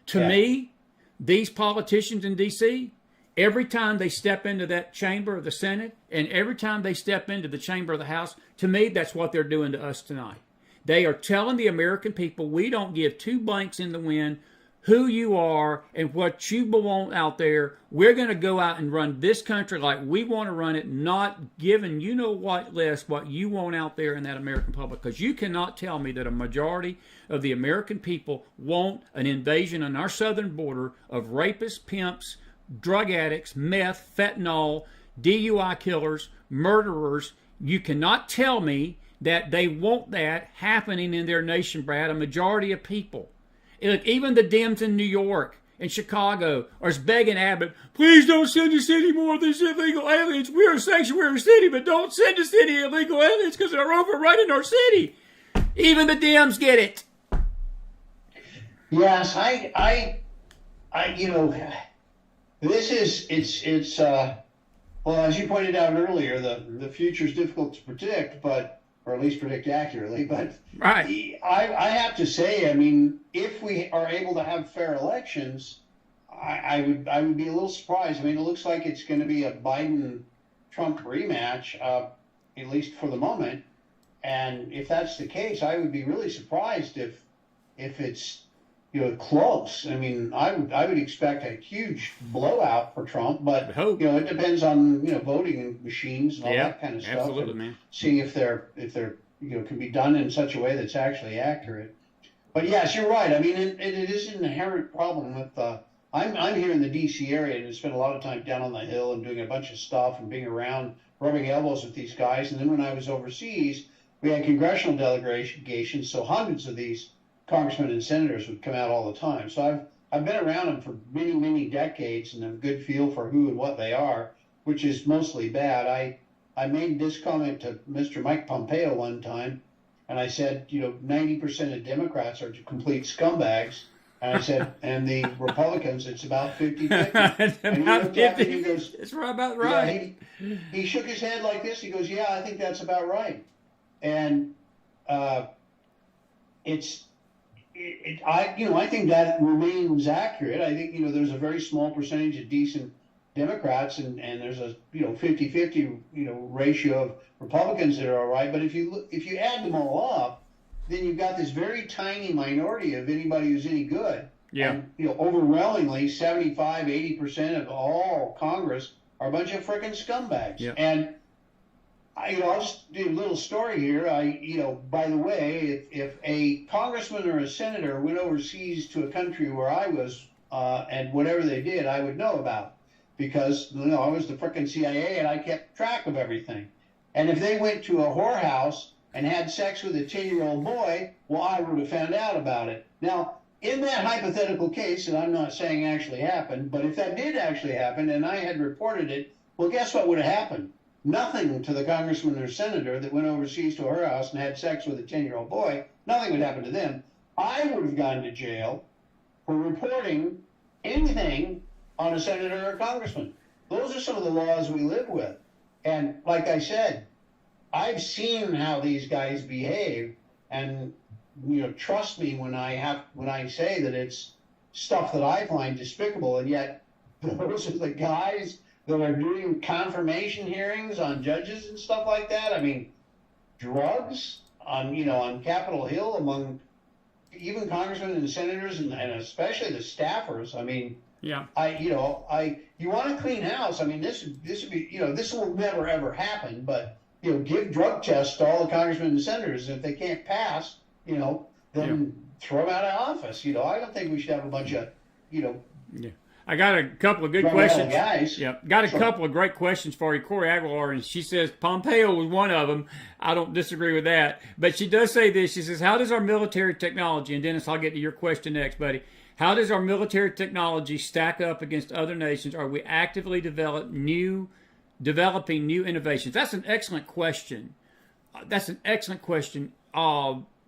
To me, these politicians in D.C., every time they step into that chamber of the Senate and every time they step into the chamber of the House, to me, that's what they're doing to us tonight. They are telling the American people, we don't give 2 blanks in the wind who you are and what you want out there. We're going to go out and run this country like we want to run it, not giving what you want out there in that American public. Because you cannot tell me that a majority of the American people want an invasion on our southern border of rapists, pimps, drug addicts, meth, fentanyl, DUI killers, murderers. You cannot tell me that they want that happening in their nation, Brad. A majority of people. Look, even the Dems in New York and Chicago are begging Abbott, please don't send us any more of these illegal aliens. We're a sanctuary city, but don't send us any illegal aliens because they're overrunning our city. Even the Dems get it. Yes, it's well, as you pointed out earlier, the future is difficult to predict, or at least predict accurately. But right. I have to say, I mean, if we are able to have fair elections, I would be a little surprised. I mean, it looks like it's going to be a Biden-Trump rematch, at least for the moment. And if that's the case, I would be really surprised if it's close. I mean, I would expect a huge blowout for Trump, but hope. it depends on voting machines and all Yeah, that kind of stuff, absolutely, and man. seeing if they're can be done in such a way that's actually accurate. But yes, you're right. I mean, it is an inherent problem with. I'm here in the D.C. area and I spent a lot of time down on the Hill and doing a bunch of stuff and being around, rubbing elbows with these guys. And then when I was overseas, we had congressional delegations, so hundreds of these congressmen and senators would come out all the time. So I've been around them for many decades and have a good feel for who and what they are, which is mostly bad. I made this comment to Mr. Mike Pompeo one time, and I said, 90% of Democrats are complete scumbags. And I said, and the Republicans, it's about 50-50. And he looked at me and he goes, it's about right. Yeah, he shook his head like this. He goes, yeah, I think that's about right. And I think that remains accurate. I think, there's a very small percentage of decent Democrats and there's a 50-50 ratio of Republicans that are all right. But if you add them all up, then you've got this very tiny minority of anybody who's any good. Yeah. And, overwhelmingly 75-80% of all Congress are a bunch of frickin' scumbags. Yeah. And I'll just do a little story here. By the way, if a congressman or a senator went overseas to a country where I was, and whatever they did, I would know about, because I was the frickin' CIA and I kept track of everything. And if they went to a whorehouse and had sex with a 10-year-old boy, well, I would have found out about it. Now, in that hypothetical case, and I'm not saying actually happened, but if that did actually happen and I had reported it, well, guess what would have happened? Nothing to the congressman or senator that went overseas to her house and had sex with a 10-year-old boy. Nothing would happen to them. I would have gone to jail for reporting anything on a senator or a congressman. Those are some of the laws we live with. And like I said, I've seen how these guys behave, and trust me when I say that it's stuff that I find despicable, and yet those are the guys that are doing confirmation hearings on judges and stuff like that. I mean, drugs on Capitol Hill among even congressmen and senators and especially the staffers. I mean, yeah. You want a clean house. I mean, this would be this will never ever happen, but give drug tests to all the congressmen and senators. If they can't pass, then throw them out of office. I don't think we should have a bunch of Yeah. I got a couple of good questions. Guys. Yeah, got a couple of great questions for you. Corey Aguilar, and she says Pompeo was one of them. I don't disagree with that. But she does say this. She says, how does our military technology, and Dennis, I'll get to your question next, buddy. How does our military technology stack up against other nations? Are we actively developing new innovations? That's an excellent question.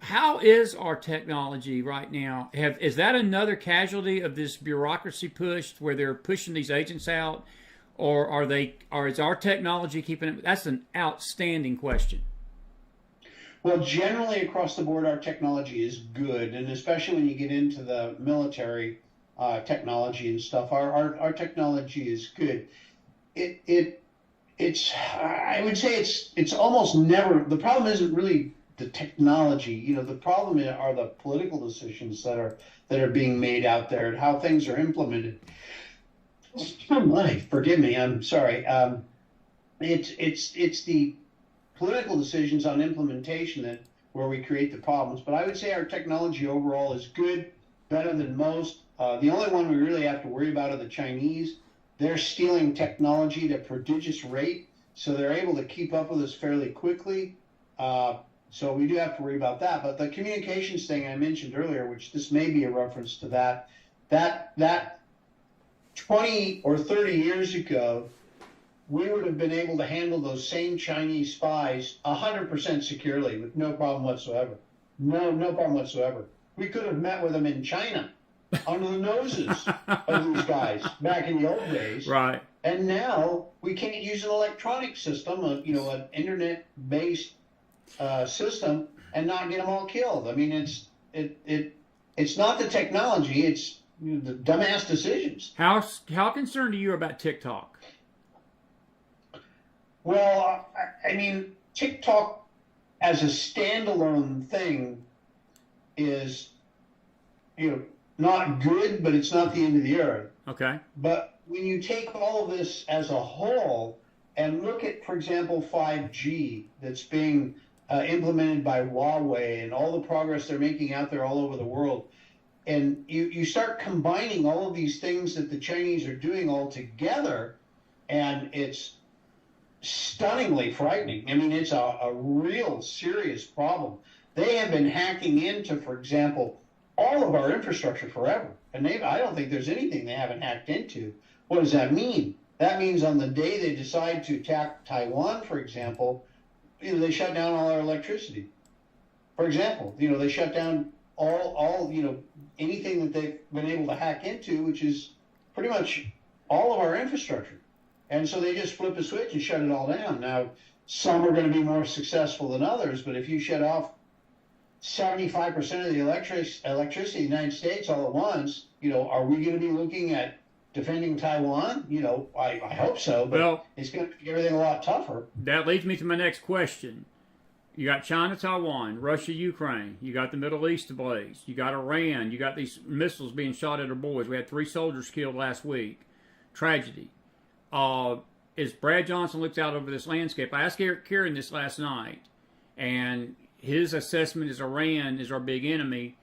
How is our technology right now? Is that another casualty of this bureaucracy push where they're pushing these agents out, or is our technology keeping it? That's an outstanding question. Well, generally across the board, our technology is good, and especially when you get into the military technology and stuff, our technology is good. I would say it's almost never. The problem isn't really the technology. The problem are the political decisions that are being made out there and how things are implemented. Forgive me. I'm sorry. It's the political decisions on implementation where we create the problems. But I would say our technology overall is good, better than most. The only one we really have to worry about are the Chinese. They're stealing technology at a prodigious rate, so they're able to keep up with us fairly quickly. So we do have to worry about that. But the communications thing I mentioned earlier, which this may be a reference to that 20 or 30 years ago, we would have been able to handle those same Chinese spies 100% securely with no problem whatsoever. No problem whatsoever. We could have met with them in China under the noses of these guys back in the old days. Right. And now we can't use an electronic system, an internet-based system, and not get them all killed. I mean, it's not the technology; it's the dumbass decisions. How concerned are you about TikTok? Well, I mean, TikTok as a standalone thing is, not good, but it's not the end of the earth. Okay. But when you take all of this as a whole and look at, for example, 5G that's being implemented by Huawei and all the progress they're making out there all over the world, and you start combining all of these things that the Chinese are doing all together, and it's stunningly frightening. I mean, it's a real serious problem. They have been hacking into, for example, all of our infrastructure forever. And I don't think there's anything they haven't hacked into. What does that mean? That means on the day they decide to attack Taiwan, for example, they shut down all our electricity. For example, they shut down all anything that they've been able to hack into, which is pretty much all of our infrastructure. And so they just flip a switch and shut it all down. Now, some are going to be more successful than others, but if you shut off 75% of the electricity in the United States all at once, are we going to be looking at defending Taiwan? I hope so, but it's going to make everything a lot tougher. That leads me to my next question. You got China, Taiwan, Russia, Ukraine. You got the Middle East ablaze. You got Iran. You got these missiles being shot at our boys. We had 3 soldiers killed last week. Tragedy. As Brad Johnson looks out over this landscape, I asked Eric Kieran this last night, and his assessment is Iran is our big enemy.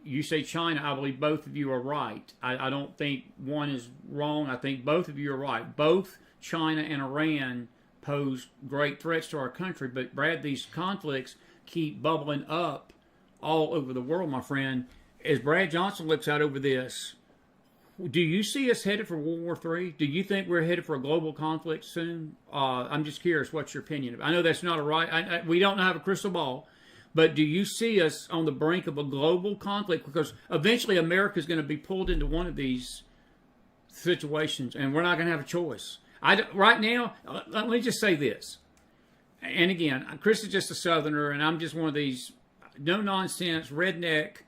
You say China. I believe both of you are right. I don't think one is wrong. I think both of you are right. Both China and Iran pose great threats to our country. But, Brad, these conflicts keep bubbling up all over the world, my friend. As Brad Johnson looks out over this, do you see us headed for World War III? Do you think we're headed for a global conflict soon? I'm just curious. What's your opinion? I know that's not a right. We don't have a crystal ball. But do you see us on the brink of a global conflict? Because eventually America is going to be pulled into one of these situations, and we're not going to have a choice. Right now, let me just say this. And again, Chris is just a Southerner, and I'm just one of these no-nonsense, redneck.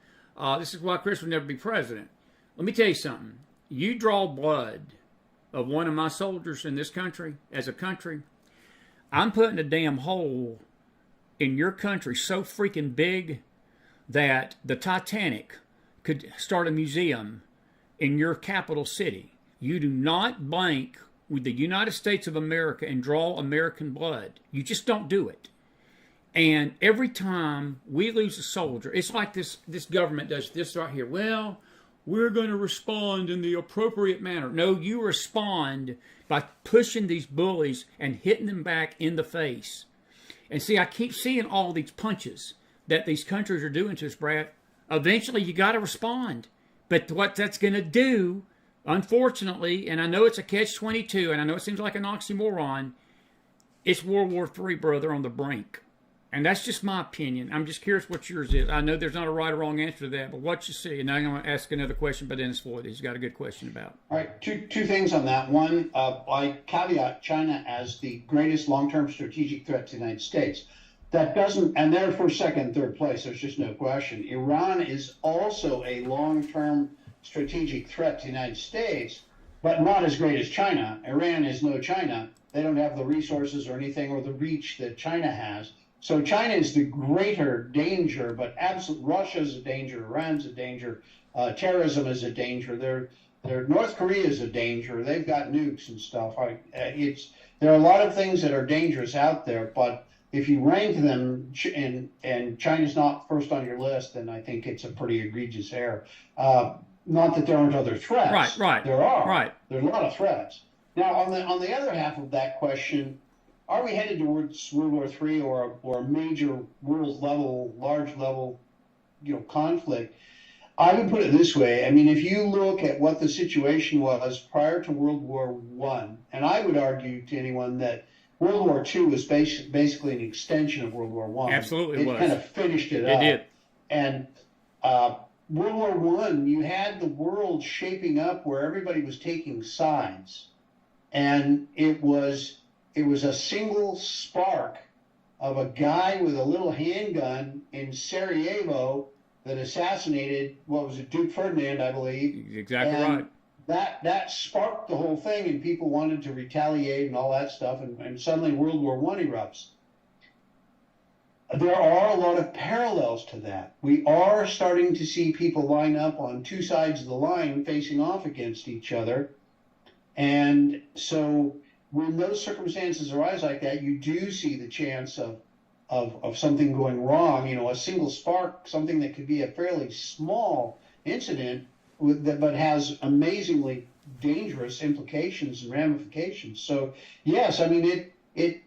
This is why Chris would never be president. Let me tell you something. You draw blood of one of my soldiers in this country, as a country, I'm putting a damn hole in your country so freaking big that the Titanic could start a museum in your capital city. You do not blank with the United States of America and draw American blood. You just don't do it. And every time we lose a soldier, it's like this government does this right here. Well, we're going to respond in the appropriate manner. No, you respond by pushing these bullies and hitting them back in the face. And see, I keep seeing all these punches that these countries are doing to us, Brad. Eventually, you got to respond. But what that's going to do, unfortunately, and I know it's a catch-22, and I know it seems like an oxymoron, it's World War III, brother, on the brink. And that's just my opinion. I'm just curious what yours is. I know there's not a right or wrong answer to that, but what you see. And I'm going to ask another question by Dennis Floyd. He's got a good question about. All right, two things on that. One, I caveat China as the greatest long-term strategic threat to the United States. That doesn't, and they're for second, third place. There's just no question. Iran is also a long-term strategic threat to the United States, but not as great as China. Iran is no China. They don't have the resources or anything or the reach that China has. So China is the greater danger, but Russia is a danger, Iran's a danger, terrorism is a danger. North Korea is a danger. They've got nukes and stuff. There are a lot of things that are dangerous out there, but if you rank them and China's not first on your list, then I think it's a pretty egregious error. Not that there aren't other threats. Right. There are. Right. There's a lot of threats. Now, on the other half of that question, are we headed towards World War III or a major world level, large level, conflict? I would put it this way. I mean, if you look at what the situation was prior to World War I, and I would argue to anyone that World War II was basically an extension of World War I. Absolutely was. It kind of finished it up. It did. And World War I, you had the world shaping up where everybody was taking sides. And it was a single spark of a guy with a little handgun in Sarajevo that assassinated, Duke Ferdinand, I believe. Exactly right. That sparked the whole thing, and people wanted to retaliate and all that stuff, and suddenly World War I erupts. there are a lot of parallels to that. We are starting to see people line up on two sides of the line facing off against each other. And so when those circumstances arise like that, you do see the chance of something going wrong, a single spark, something that could be a fairly small incident but has amazingly dangerous implications and ramifications. So yes, I mean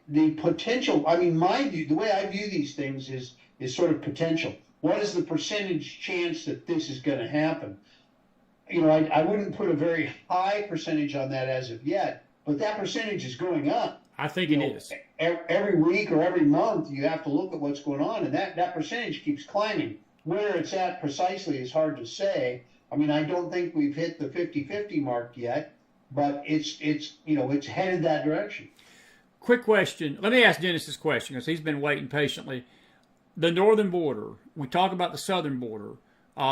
the potential. I mean, the way I view these things is sort of potential. What is the percentage chance that this is going to happen? I wouldn't put a very high percentage on that as of yet, but that percentage is going up. I think it is. Every week or every month, you have to look at what's going on, and that percentage keeps climbing. Where it's at precisely is hard to say. I mean, I don't think we've hit the 50-50 mark yet, but it's headed that direction. Quick question. Let me ask Dennis this question because he's been waiting patiently. The northern border, we talk about the southern border.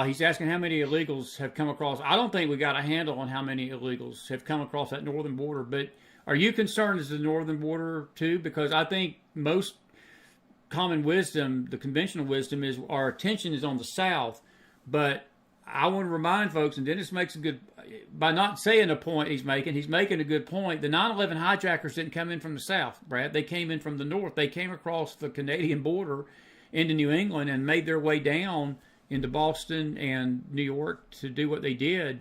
He's asking how many illegals have come across. I don't think we got a handle on how many illegals have come across that northern border, but are you concerned as the northern border too? Because I think most common wisdom, the conventional wisdom, is our attention is on the south, but I want to remind folks, and Dennis makes a good, by not saying a point he's making a good point. The 9/11 hijackers didn't come in from the south, Brad. They came in from the north. They came across the Canadian border into New England and made their way down into Boston and New York to do what they did.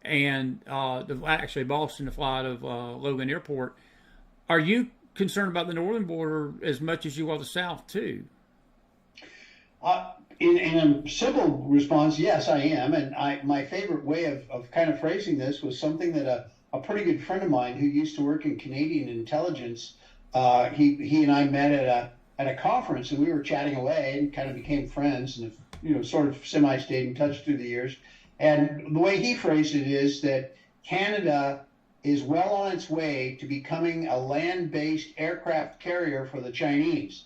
And actually Boston to fly out of Logan Airport. Are you concerned about the northern border as much as you are the south too? In a simple response, yes, I am. And my favorite way of kind of phrasing this was something that a pretty good friend of mine who used to work in Canadian intelligence, he and I met at a conference, and we were chatting away and kind of became friends and sort of semi-stayed in touch through the years. And the way he phrased it is that Canada is well on its way to becoming a land-based aircraft carrier for the Chinese.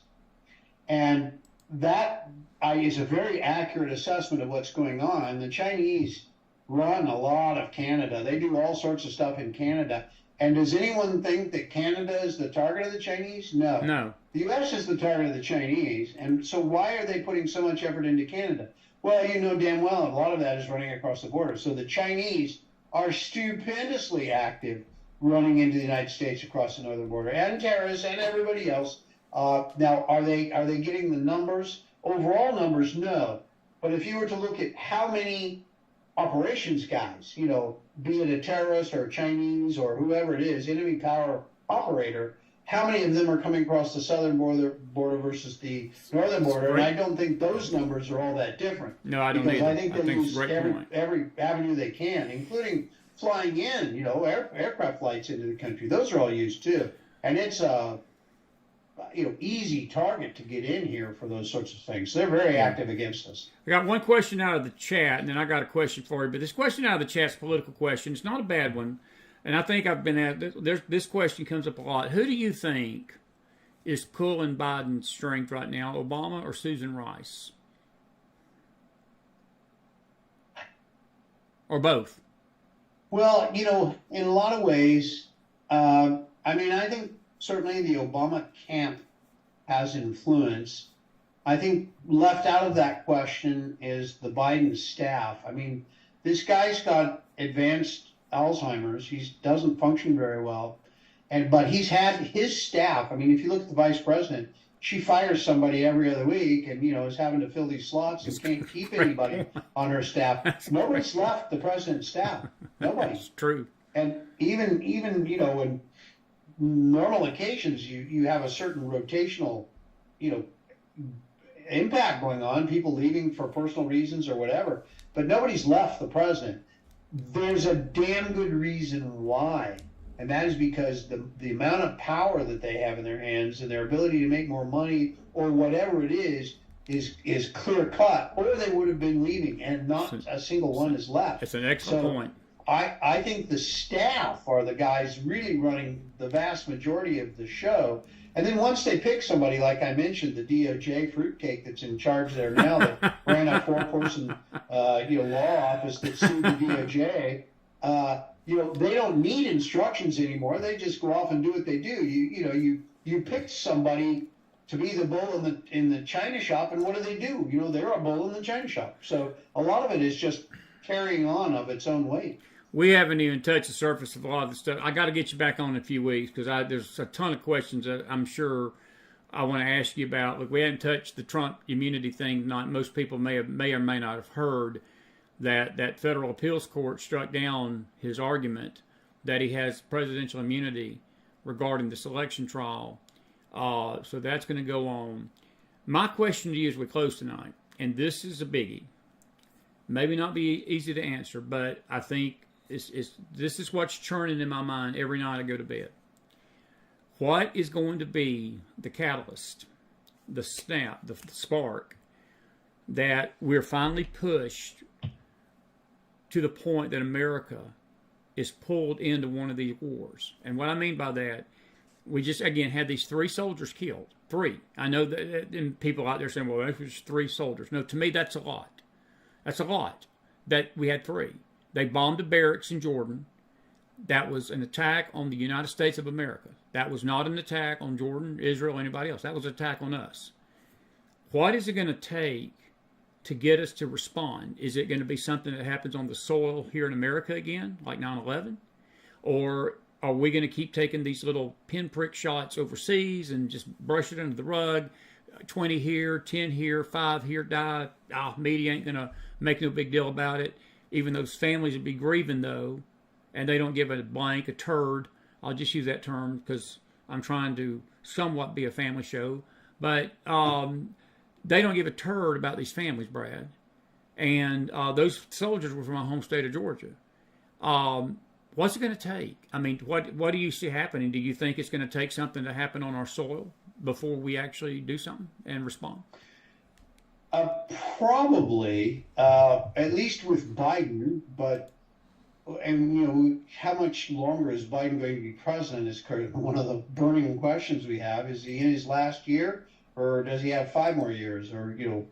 And that is a very accurate assessment of what's going on. The Chinese run a lot of Canada. They do all sorts of stuff in Canada. And does anyone think that Canada is the target of the Chinese? No. No. The U.S. is the target of the Chinese. And so why are they putting so much effort into Canada? Well, you know damn well a lot of that is running across the border. So the Chinese are stupendously active running into the United States across the northern border, and terrorists and everybody else. Now, are they getting the numbers? Overall numbers, no. But if you were to look at how many operations guys, be it a terrorist or a Chinese or whoever it is, enemy power operator, how many of them are coming across the southern border versus the northern border? And I don't think those numbers are all that different. No, I don't either. I think they use every avenue they can, including flying in, aircraft flights into the country. Those are all used too. And it's easy target to get in here for those sorts of things. So they're very active against us. I got one question out of the chat, and then I got a question for you. But this question out of the chat is a political question. It's not a bad one. And I think I've been at this question comes up a lot. Who do you think is pulling Biden's strength right now, Obama or Susan Rice? Or both? Well, in a lot of ways, I think certainly the Obama camp has influence. I think left out of that question is the Biden staff. I mean, this guy's got advanced Alzheimer's. He doesn't function very well. But he's had his staff. I mean, if you look at the vice president, she fires somebody every other week and, is having to fill these slots and can't keep anybody on her staff. Nobody's left the president's staff. Nobody. That's true. And even in normal occasions, you have a certain rotational, impact going on, people leaving for personal reasons or whatever, but nobody's left the president. There's a damn good reason why, and that is because the amount of power that they have in their hands and their ability to make more money or whatever it is clear cut, or they would have been leaving, and not a single one is left. It's an excellent point. I think the staff are the guys really running the vast majority of the show. And then once they pick somebody, like I mentioned, the DOJ fruitcake that's in charge there now, that ran a 4-person law office that sued the DOJ, they don't need instructions anymore. They just go off and do what they do. You picked somebody to be the bull in the china shop, and what do? You know, they're a bull in the china shop. So a lot of it is just carrying on of its own weight. We haven't even touched the surface of a lot of the stuff. I got to get you back on in a few weeks because there's a ton of questions that I'm sure I want to ask you about. Look, we haven't touched the Trump immunity thing. Not most people may or may not have heard that federal appeals court struck down his argument that he has presidential immunity regarding this election trial. So that's going to go on. My question to you as we close tonight, and this is a biggie, maybe not be easy to answer, but I think this is what's churning in my mind every night I go to bed. What is going to be the catalyst, the snap, the spark, that we're finally pushed to the point that America is pulled into one of these wars? And what I mean by that, we just, again, had these 3 soldiers killed. 3. I know that and people out there saying, well, it was 3 soldiers. No, to me, that's a lot. That's a lot that we had 3. They bombed the barracks in Jordan. That was an attack on the United States of America. That was not an attack on Jordan, Israel, anybody else. That was an attack on us. What is it going to take to get us to respond? Is it going to be something that happens on the soil here in America again, like 9/11? Or are we going to keep taking these little pinprick shots overseas and just brush it under the rug? 20 here, 10 here, 5 here, die. Media ain't going to make no big deal about it. Even those families would be grieving, though, and they don't give a blank, a turd. I'll just use that term because I'm trying to somewhat be a family show. But they don't give a turd about these families, Brad. And those soldiers were from my home state of Georgia. What's it going to take? I mean, what do you see happening? Do you think it's going to take something to happen on our soil before we actually do something and respond? Probably, at least with Biden, and you know, how much longer is Biden going to be president is one of the burning questions we have. Is he in his last year, or does he have 5 more years, or you know,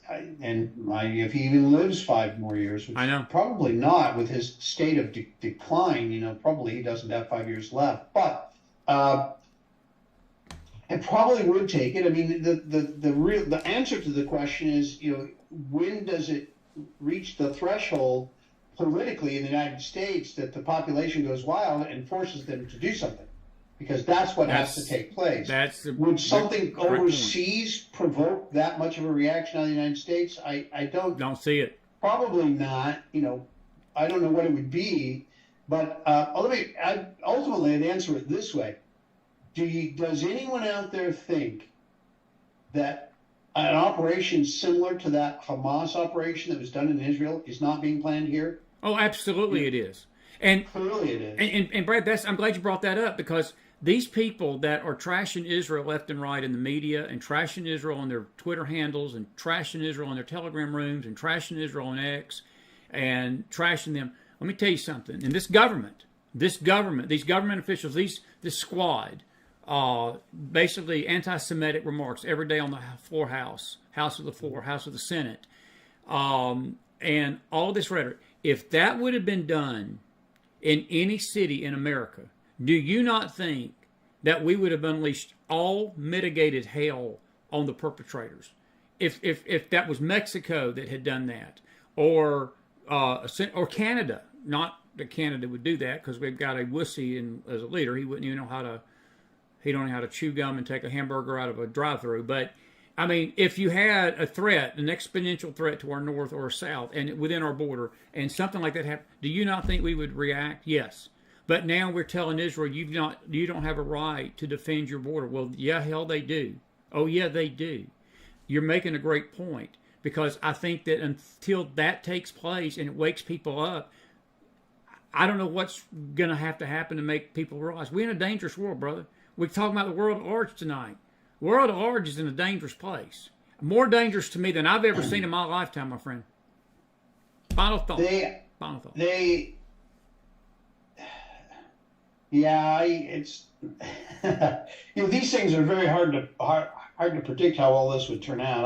if he even lives 5 more years, which I know probably not with his state of decline. You know, probably he doesn't have 5 years left, but. It probably would take it. I mean, the answer to the question is, you know, when does it reach the threshold politically in the United States that the population goes wild and forces them to do something? Because that's what has to take place. Would something overseas provoke that much of a reaction out of the United States? I don't see it. Probably not. You know, I don't know what it would be, but ultimately I'd answer it this way. Does anyone out there think that an operation similar to that Hamas operation that was done in Israel is not being planned here? Oh, absolutely it is. And clearly it is. And Brad, I'm glad you brought that up, because these people that are trashing Israel left and right in the media, and trashing Israel on their Twitter handles, and trashing Israel in their Telegram rooms, and trashing Israel on X, and trashing them. Let me tell you something. And this government, these government officials, this squad, basically anti-Semitic remarks every day on the floor, House of the floor, House of the Senate, and all this rhetoric. If that would have been done in any city in America, do you not think that we would have unleashed all mitigated hell on the perpetrators? If that was Mexico that had done that, or Canada, not that Canada would do that, because we've got a wussy as a leader. He wouldn't even know how to. He don't know how to chew gum and take a hamburger out of a drive-thru. But, I mean, if you had a threat, an exponential threat to our north or south and within our border, and something like that happened, do you not think we would react? Yes. But now we're telling Israel, you don't have a right to defend your border. Well, yeah, hell, they do. Oh, yeah, they do. You're making a great point, because I think that until that takes place and it wakes people up, I don't know what's going to happen to make people realize we're in a dangerous world, brother. We're talking about the world at large tonight. The world at large is in a dangerous place. More dangerous to me than I've ever seen in my lifetime, my friend. Final thought. It's you know, these things are very hard to predict how all this would turn out.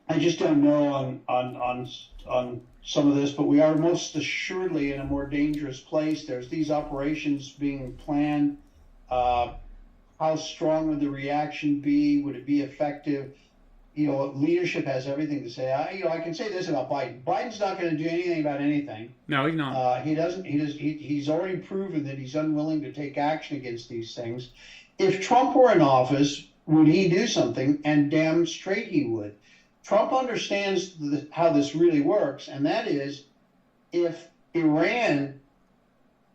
I just don't know on some of this, but we are most assuredly in a more dangerous place. There's these operations being planned how strong would the reaction be? Would it be effective? Leadership has everything to say. I can say this about Biden. Biden's not going to do anything about anything. No, he's not. He doesn't. He's already proven that he's unwilling to take action against these things. If Trump were in office, would he do something? And damn straight he would. Trump understands how this really works, and that is, if Iran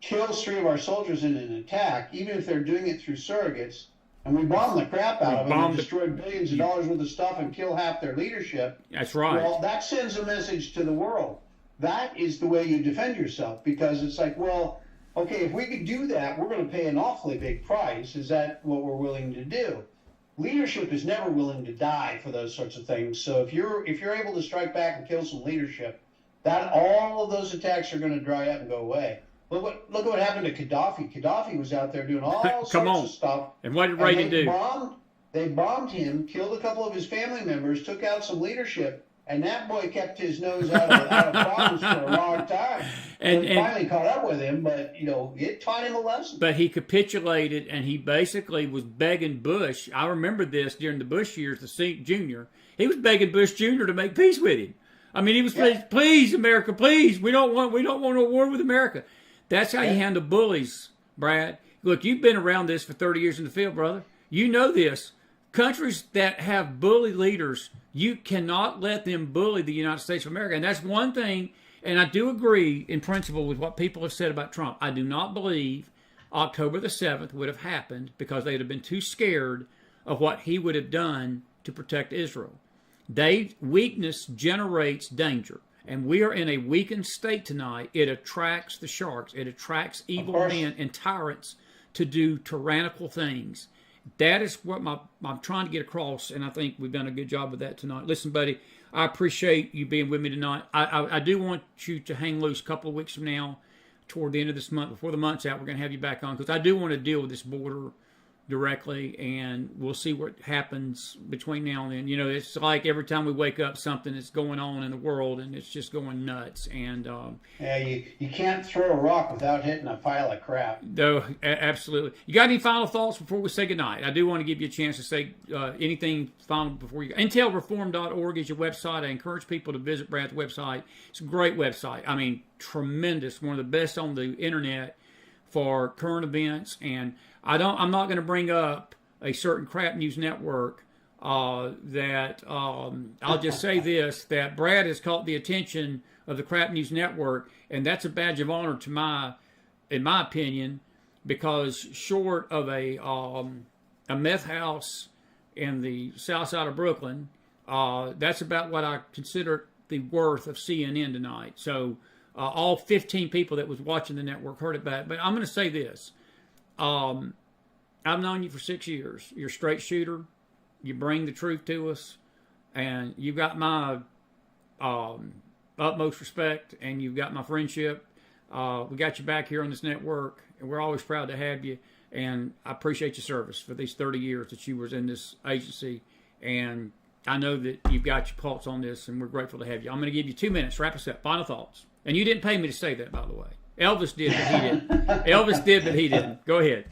kills 3 of our soldiers in an attack, even if they're doing it through surrogates, and we bomb the crap out of them and destroy billions of dollars worth of stuff and kill half their leadership. That's right. Well, that sends a message to the world. That is the way you defend yourself, because it's like, well, okay, if we could do that, we're going to pay an awfully big price. Is that what we're willing to do? Leadership is never willing to die for those sorts of things. So if you're able to strike back and kill some leadership, that all of those attacks are going to dry up and go away. Look at what happened to Gaddafi. Gaddafi was out there doing all sorts of stuff. And what did Reagan do? They bombed him, killed a couple of his family members, took out some leadership, and that boy kept his nose out of problems for a long time. And finally caught up with him, but it taught him a lesson. But he capitulated, and he basically was begging Bush. I remember this during the Bush years, the Junior. He was begging Bush Jr. to make peace with him. I mean, he was please, America, please. We don't want a war with America. That's how you handle bullies, Brad. Look, you've been around this for 30 years in the field, brother. You know this. Countries that have bully leaders, you cannot let them bully the United States of America. And that's one thing, and I do agree in principle with what people have said about Trump. I do not believe October the 7th would have happened because they would have been too scared of what he would have done to protect Israel. Weakness generates danger. And we are in a weakened state tonight. It attracts the sharks. It attracts evil men and tyrants to do tyrannical things. That is what I'm trying to get across, and I think we've done a good job of that tonight. Listen, buddy, I appreciate you being with me tonight. I do want you to hang loose a couple of weeks from now, toward the end of this month, before the month's out. We're going to have you back on, because I do want to deal with this border directly, and we'll see what happens between now and then. It's like every time we wake up, something is going on in the world, and it's just going nuts. And you can't throw a rock without hitting a pile of crap. No, absolutely. You got any final thoughts before we say goodnight? I do want to give you a chance to say anything final before you go. Intelreform.org is your website. I encourage people to visit Brad's website. It's a great website. I mean, tremendous. One of the best on the internet for current events. And I'm not going to bring up a certain crap news network that I'll just say this, that Brad has caught the attention of the crap news network, and that's a badge of honor in my opinion, because short of a meth house in the south side of Brooklyn, that's about what I consider the worth of CNN tonight. So all 15 people that was watching the network heard it back. But I'm going to say this. I've known you for 6 years. You're a straight shooter. You bring the truth to us. And you've got my utmost respect, and you've got my friendship. We got you back here on this network, and we're always proud to have you. And I appreciate your service for these 30 years that you was in this agency. And I know that you've got your pulse on this, and we're grateful to have you. I'm going to give you 2 minutes. Wrap us up. Final thoughts. And you didn't pay me to say that, by the way. Elvis did, but he didn't. Elvis did, but he didn't. Go ahead.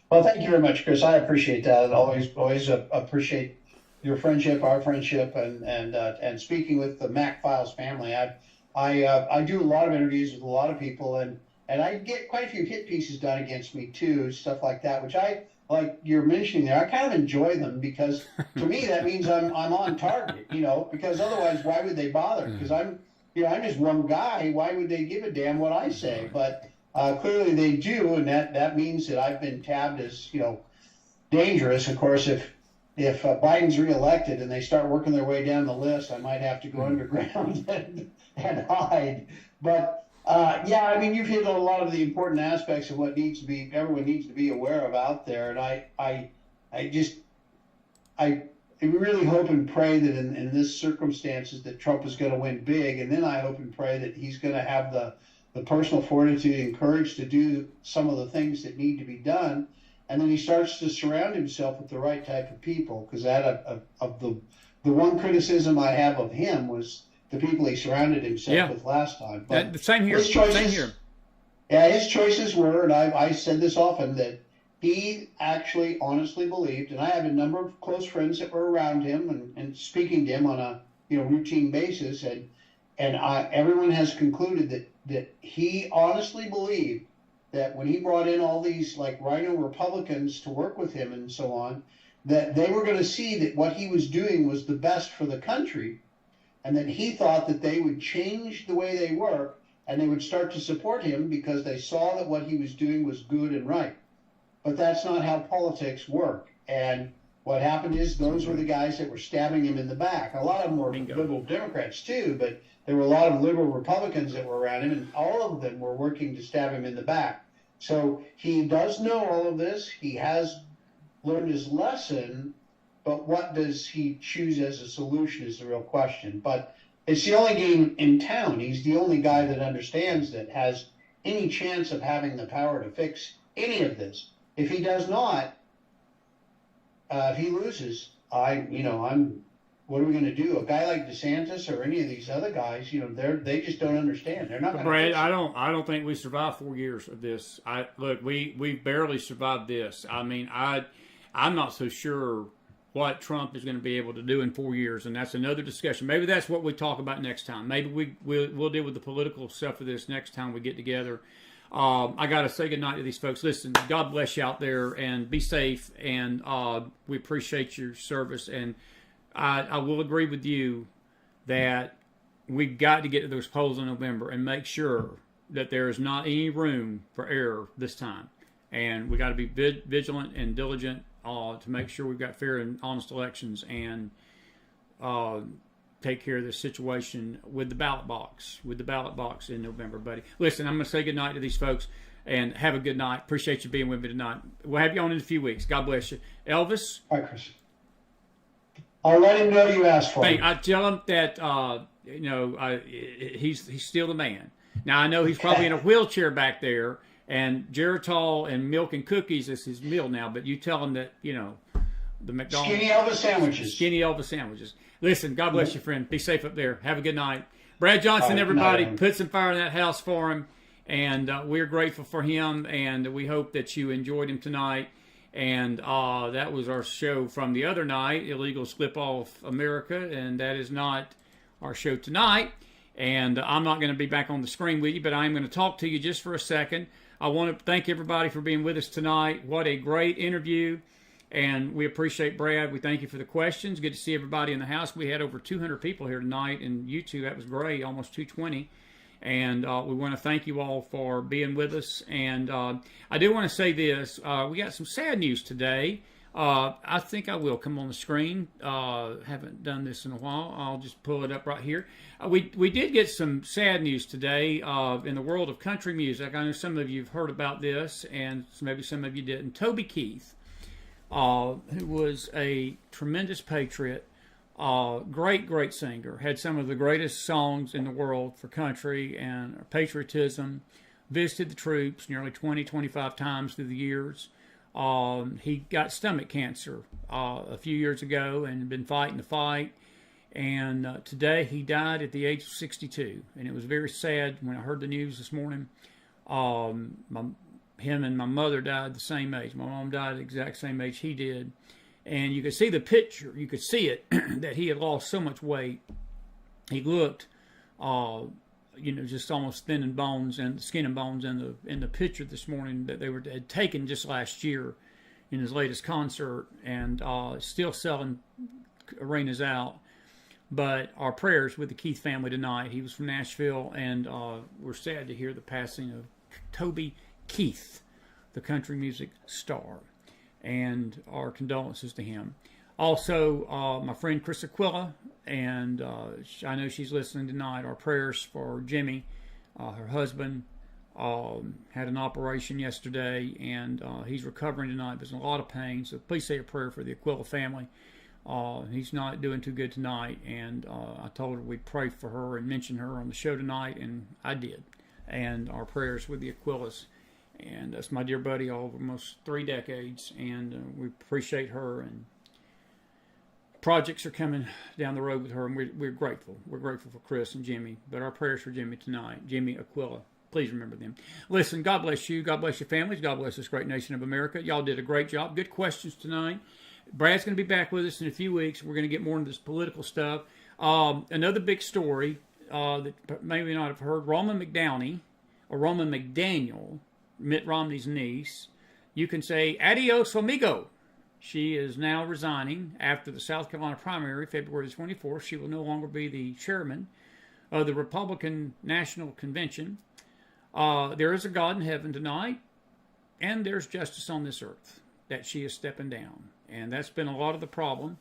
Well, thank you very much, Chris. I appreciate that. Always appreciate your friendship, our friendship, and speaking with the McFiles family. I do a lot of interviews with a lot of people, and I get quite a few hit pieces done against me too, stuff like that, which I, like you're mentioning there, I kind of enjoy them, because to me that means I'm on target, because otherwise why would they bother? Because I'm just one guy. Why would they give a damn what I say? But clearly they do, and that means that I've been tabbed as dangerous. Of course, if Biden's reelected and they start working their way down the list, I might have to go underground and hide. But you've hit on a lot of the important aspects of what everyone needs to be aware of out there, and I really hope and pray that in this circumstances that Trump is going to win big, and then I hope and pray that he's going to have the personal fortitude and courage to do some of the things that need to be done, and then he starts to surround himself with the right type of people, because the one criticism I have of him was the people he surrounded himself with last time. But same here. His choices were, and I said this often, that he actually honestly believed, and I had a number of close friends that were around him and speaking to him on a routine basis, and everyone has concluded that he honestly believed that when he brought in all these like Rhino Republicans to work with him and so on, that they were going to see that what he was doing was the best for the country, and that he thought that they would change the way they work and they would start to support him because they saw that what he was doing was good and right. But that's not how politics work. And what happened is those were the guys that were stabbing him in the back. A lot of them were liberal Democrats too, but there were a lot of liberal Republicans that were around him, and all of them were working to stab him in the back. So he does know all of this. He has learned his lesson, but what does he choose as a solution is the real question. But it's the only game in town. He's the only guy that understands that has any chance of having the power to fix any of this. If he does not, if he loses, what are we going to do? A guy like DeSantis or any of these other guys, they just don't understand. They're not going to. Brad, I don't think we survived 4 years of this. We barely survived this. I mean, I'm not so sure what Trump is going to be able to do in 4 years, and that's another discussion. Maybe that's what we talk about next time. Maybe we'll deal with the political stuff of this next time we get together. I got to say goodnight to these folks. Listen, God bless you out there, and be safe, and we appreciate your service. And I will agree with you that we've got to get to those polls in November and make sure that there is not any room for error this time. And we got to be vigilant and diligent to make sure we've got fair and honest elections and take care of this situation with the ballot box in November, buddy. Listen, I'm going to say goodnight to these folks and have a good night. Appreciate you being with me tonight. We'll have you on in a few weeks. God bless you. Elvis? All right, Chris. I'll let him know you asked for him. I tell him that, he's still the man. Now, I know he's probably in a wheelchair back there, and Geritol and milk and cookies is his meal now, but you tell him that, the McDonald's. Skinny Elvis sandwiches. Listen, God bless you, friend. Be safe up there. Have a good night. Brad Johnson, everybody, put some fire in that house for him. And we're grateful for him. And we hope that you enjoyed him tonight. And that was our show from the other night, Illegal Slip Off America. And that is not our show tonight. And I'm not going to be back on the screen with you, but I'm going to talk to you just for a second. I want to thank everybody for being with us tonight. What a great interview. And we appreciate Brad. We thank you for the questions. Good to see everybody in the house. We had over 200 people here tonight in YouTube. That was great, almost 220. And we want to thank you all for being with us. And I do want to say this. We got some sad news today. I think I will come on the screen. Haven't done this in a while. I'll just pull it up right here. We did get some sad news today in the world of country music. I know some of you have heard about this, and maybe some of you didn't. Toby Keith, who was a tremendous patriot, great singer, had some of the greatest songs in the world for country and patriotism, visited the troops nearly 25 times through the years. He got stomach cancer a few years ago and had been fighting the fight. And today he died at the age of 62. And it was very sad when I heard the news this morning. Him and my mother died the same age. My mom died at the exact same age he did. And you could see the picture. You could see it, that he had lost so much weight. He looked, just almost thin and bones and skin and bones in the picture this morning that they had taken just last year in his latest concert, and still selling arenas out. But our prayers with the Keith family tonight. He was from Nashville, and we're sad to hear the passing of Toby Keith, the country music star, and our condolences to him. Also, my friend Chris Aquila, and I know she's listening tonight. Our prayers for Jimmy, her husband, had an operation yesterday, and he's recovering tonight. There's a lot of pain, so please say a prayer for the Aquila family. He's not doing too good tonight, and I told her we'd pray for her and mention her on the show tonight, and I did. And our prayers with the Aquilas. And that's my dear buddy of almost 3 decades, and we appreciate her, and projects are coming down the road with her, and we're grateful. We're grateful for Chris and Jimmy, but our prayers for Jimmy tonight, Jimmy Aquila, Please remember them. Listen, God bless you. God bless your families. God bless this great nation of America. Y'all did a great job. Good questions tonight. Brad's going to be back with us in a few weeks. We're going to get more into this political stuff. Another big story that maybe not have heard, Roman McDaniel, Mitt Romney's niece, you can say adios amigo. She is now resigning after the South Carolina primary, February the 24th. She will no longer be the chairman of the Republican National Convention. There is a God in heaven tonight, and there's justice on this earth, that she is stepping down. And that's been a lot of the problem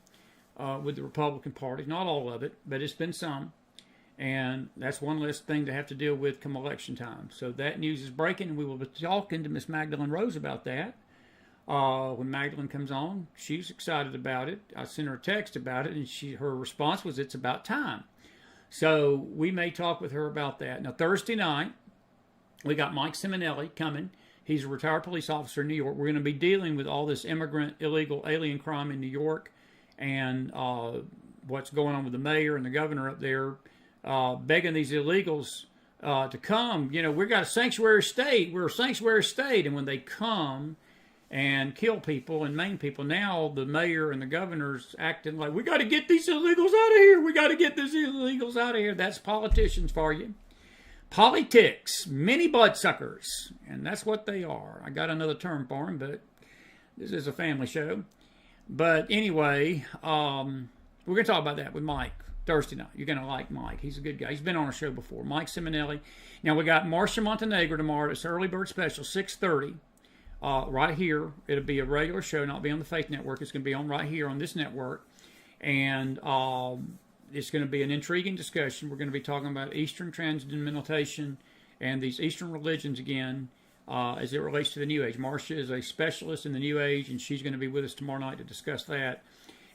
with the Republican Party. Not all of it, but it's been some. And that's one less thing to have to deal with come election time. So that news is breaking, and we will be talking to Miss Magdalene Rose about that. When Magdalene comes on, she's excited about it. I sent her a text about it, and her response was, it's about time. So we may talk with her about that. Now, Thursday night, we got Mike Simonelli coming. He's a retired police officer in New York. We're going to be dealing with all this immigrant, illegal alien crime in New York and what's going on with the mayor and the governor up there begging these illegals to come. You know, we've got a sanctuary state. We're a sanctuary state. And when they come and kill people and maim people, now the mayor and the governor's acting like, we got to get these illegals out of here. We got to get these illegals out of here. That's politicians for you. Politics, mini bloodsuckers, and that's what they are. I got another term for them, but this is a family show. But anyway, we're going to talk about that with Mike Thursday night. You're going to like Mike. He's a good guy. He's been on our show before. Mike Simonelli. Now, we got Marcia Montenegro tomorrow. It's early bird special, 6:30, right here. It'll be a regular show, not be on the Faith Network. It's going to be on right here on this network. And it's going to be an intriguing discussion. We're going to be talking about Eastern Transcendentation and these Eastern religions again as it relates to the New Age. Marcia is a specialist in the New Age, and she's going to be with us tomorrow night to discuss that.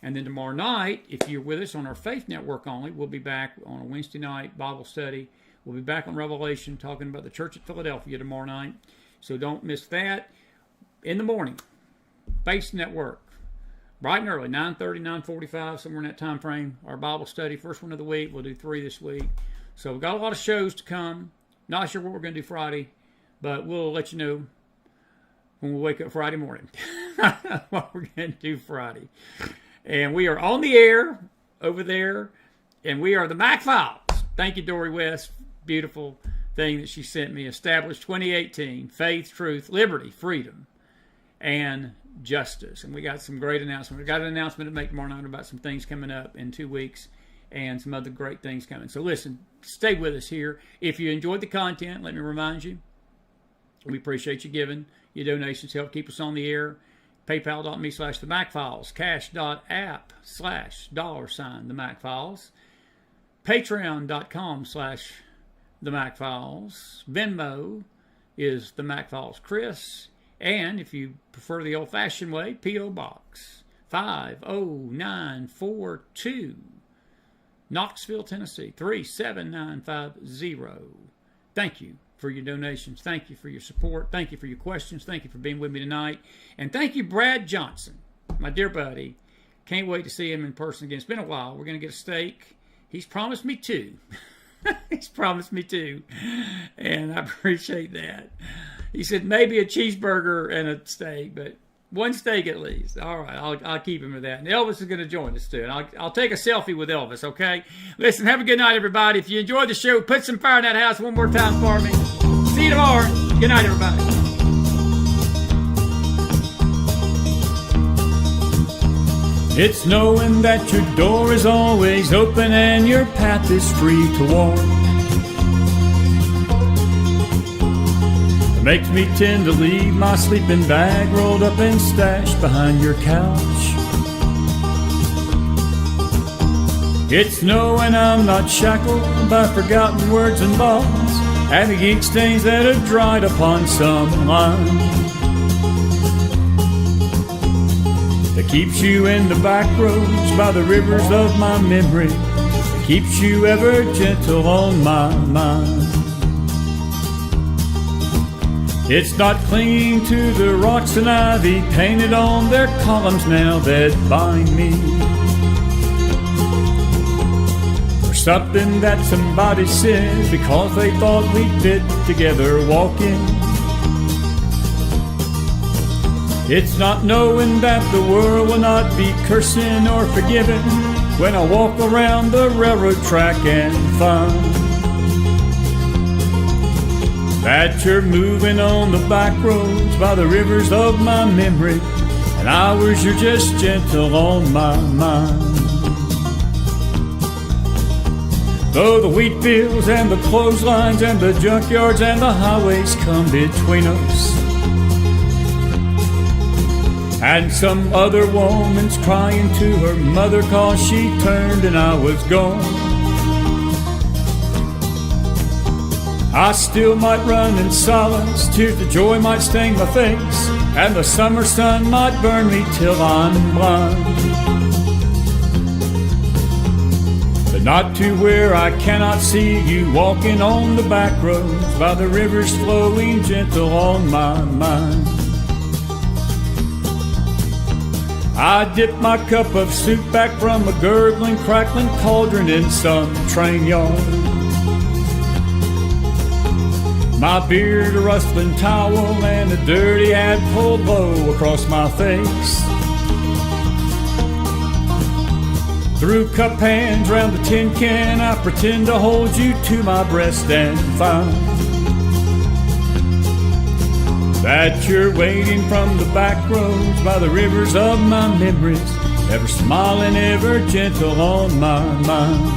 And then tomorrow night, if you're with us on our Faith Network only, we'll be back on a Wednesday night Bible study. We'll be back on Revelation talking about the Church at Philadelphia tomorrow night. So don't miss that. In the morning, Faith Network. Bright and early, 9:30, 9:45, somewhere in that time frame. Our Bible study, first one of the week. We'll do 3 this week. So we've got a lot of shows to come. Not sure what we're going to do Friday, but we'll let you know when we wake up Friday morning what we're going to do Friday. And we are on the air over there, and we are the McFiles. Thank you, Dory West. Beautiful thing that she sent me. Established 2018. Faith, truth, liberty, freedom, and justice. And we got some great announcements. We got an announcement to make tomorrow night about some things coming up in 2 weeks and some other great things coming. So listen, stay with us here. If you enjoyed the content, let me remind you, we appreciate you giving. Your donations help keep us on the air. PayPal.me/TheMcFiles. Cash.App /$TheMcFiles. Patreon.com/TheMcFiles. Venmo is TheMcFilesChris. And if you prefer the old-fashioned way, P.O. Box 50942, Knoxville, Tennessee 37950. Thank you for your donations. Thank you for your support. Thank you for your questions. Thank you for being with me tonight. And thank you, Brad Johnson, my dear buddy. Can't wait to see him in person again. It's been a while. We're going to get a steak. He's promised me 2. He's promised me 2. And I appreciate that. He said maybe a cheeseburger and a steak, but 1 steak at least. All right, I'll keep him with that. And Elvis is going to join us too. And I'll take a selfie with Elvis, okay? Listen, have a good night, everybody. If you enjoyed the show, put some fire in that house one more time for me. See you tomorrow. Good night, everybody. It's knowing that your door is always open and your path is free to walk. It makes me tend to leave my sleeping bag rolled up and stashed behind your couch. It's knowing I'm not shackled by forgotten words and bonds and the ink stains that have dried upon some line. That keeps you in the back roads by the rivers of my memory. That keeps you ever gentle on my mind. It's not clinging to the rocks and ivy painted on their columns now that bind me. Or something that somebody said because they thought we'd fit together walking. It's not knowing that the world will not be cursing or forgiving when I walk around the railroad track and find that you're moving on the back roads by the rivers of my memory, and hours you're just gentle on my mind. Though the wheat fields and the clotheslines and the junkyards and the highways come between us, and some other woman's crying to her mother 'cause she turned and I was gone, I still might run in silence, tears of joy might stain my face, and the summer sun might burn me till I'm blind. But not to where I cannot see you walking on the back roads by the rivers flowing gentle on my mind. I dip my cup of soup back from a gurgling, crackling cauldron in some train yard. My beard a rustling towel and a dirty hat pulled low across my face. Through cup hands round the tin can, I pretend to hold you to my breast and find that you're waiting from the back roads by the rivers of my memories, ever smiling, ever gentle on my mind.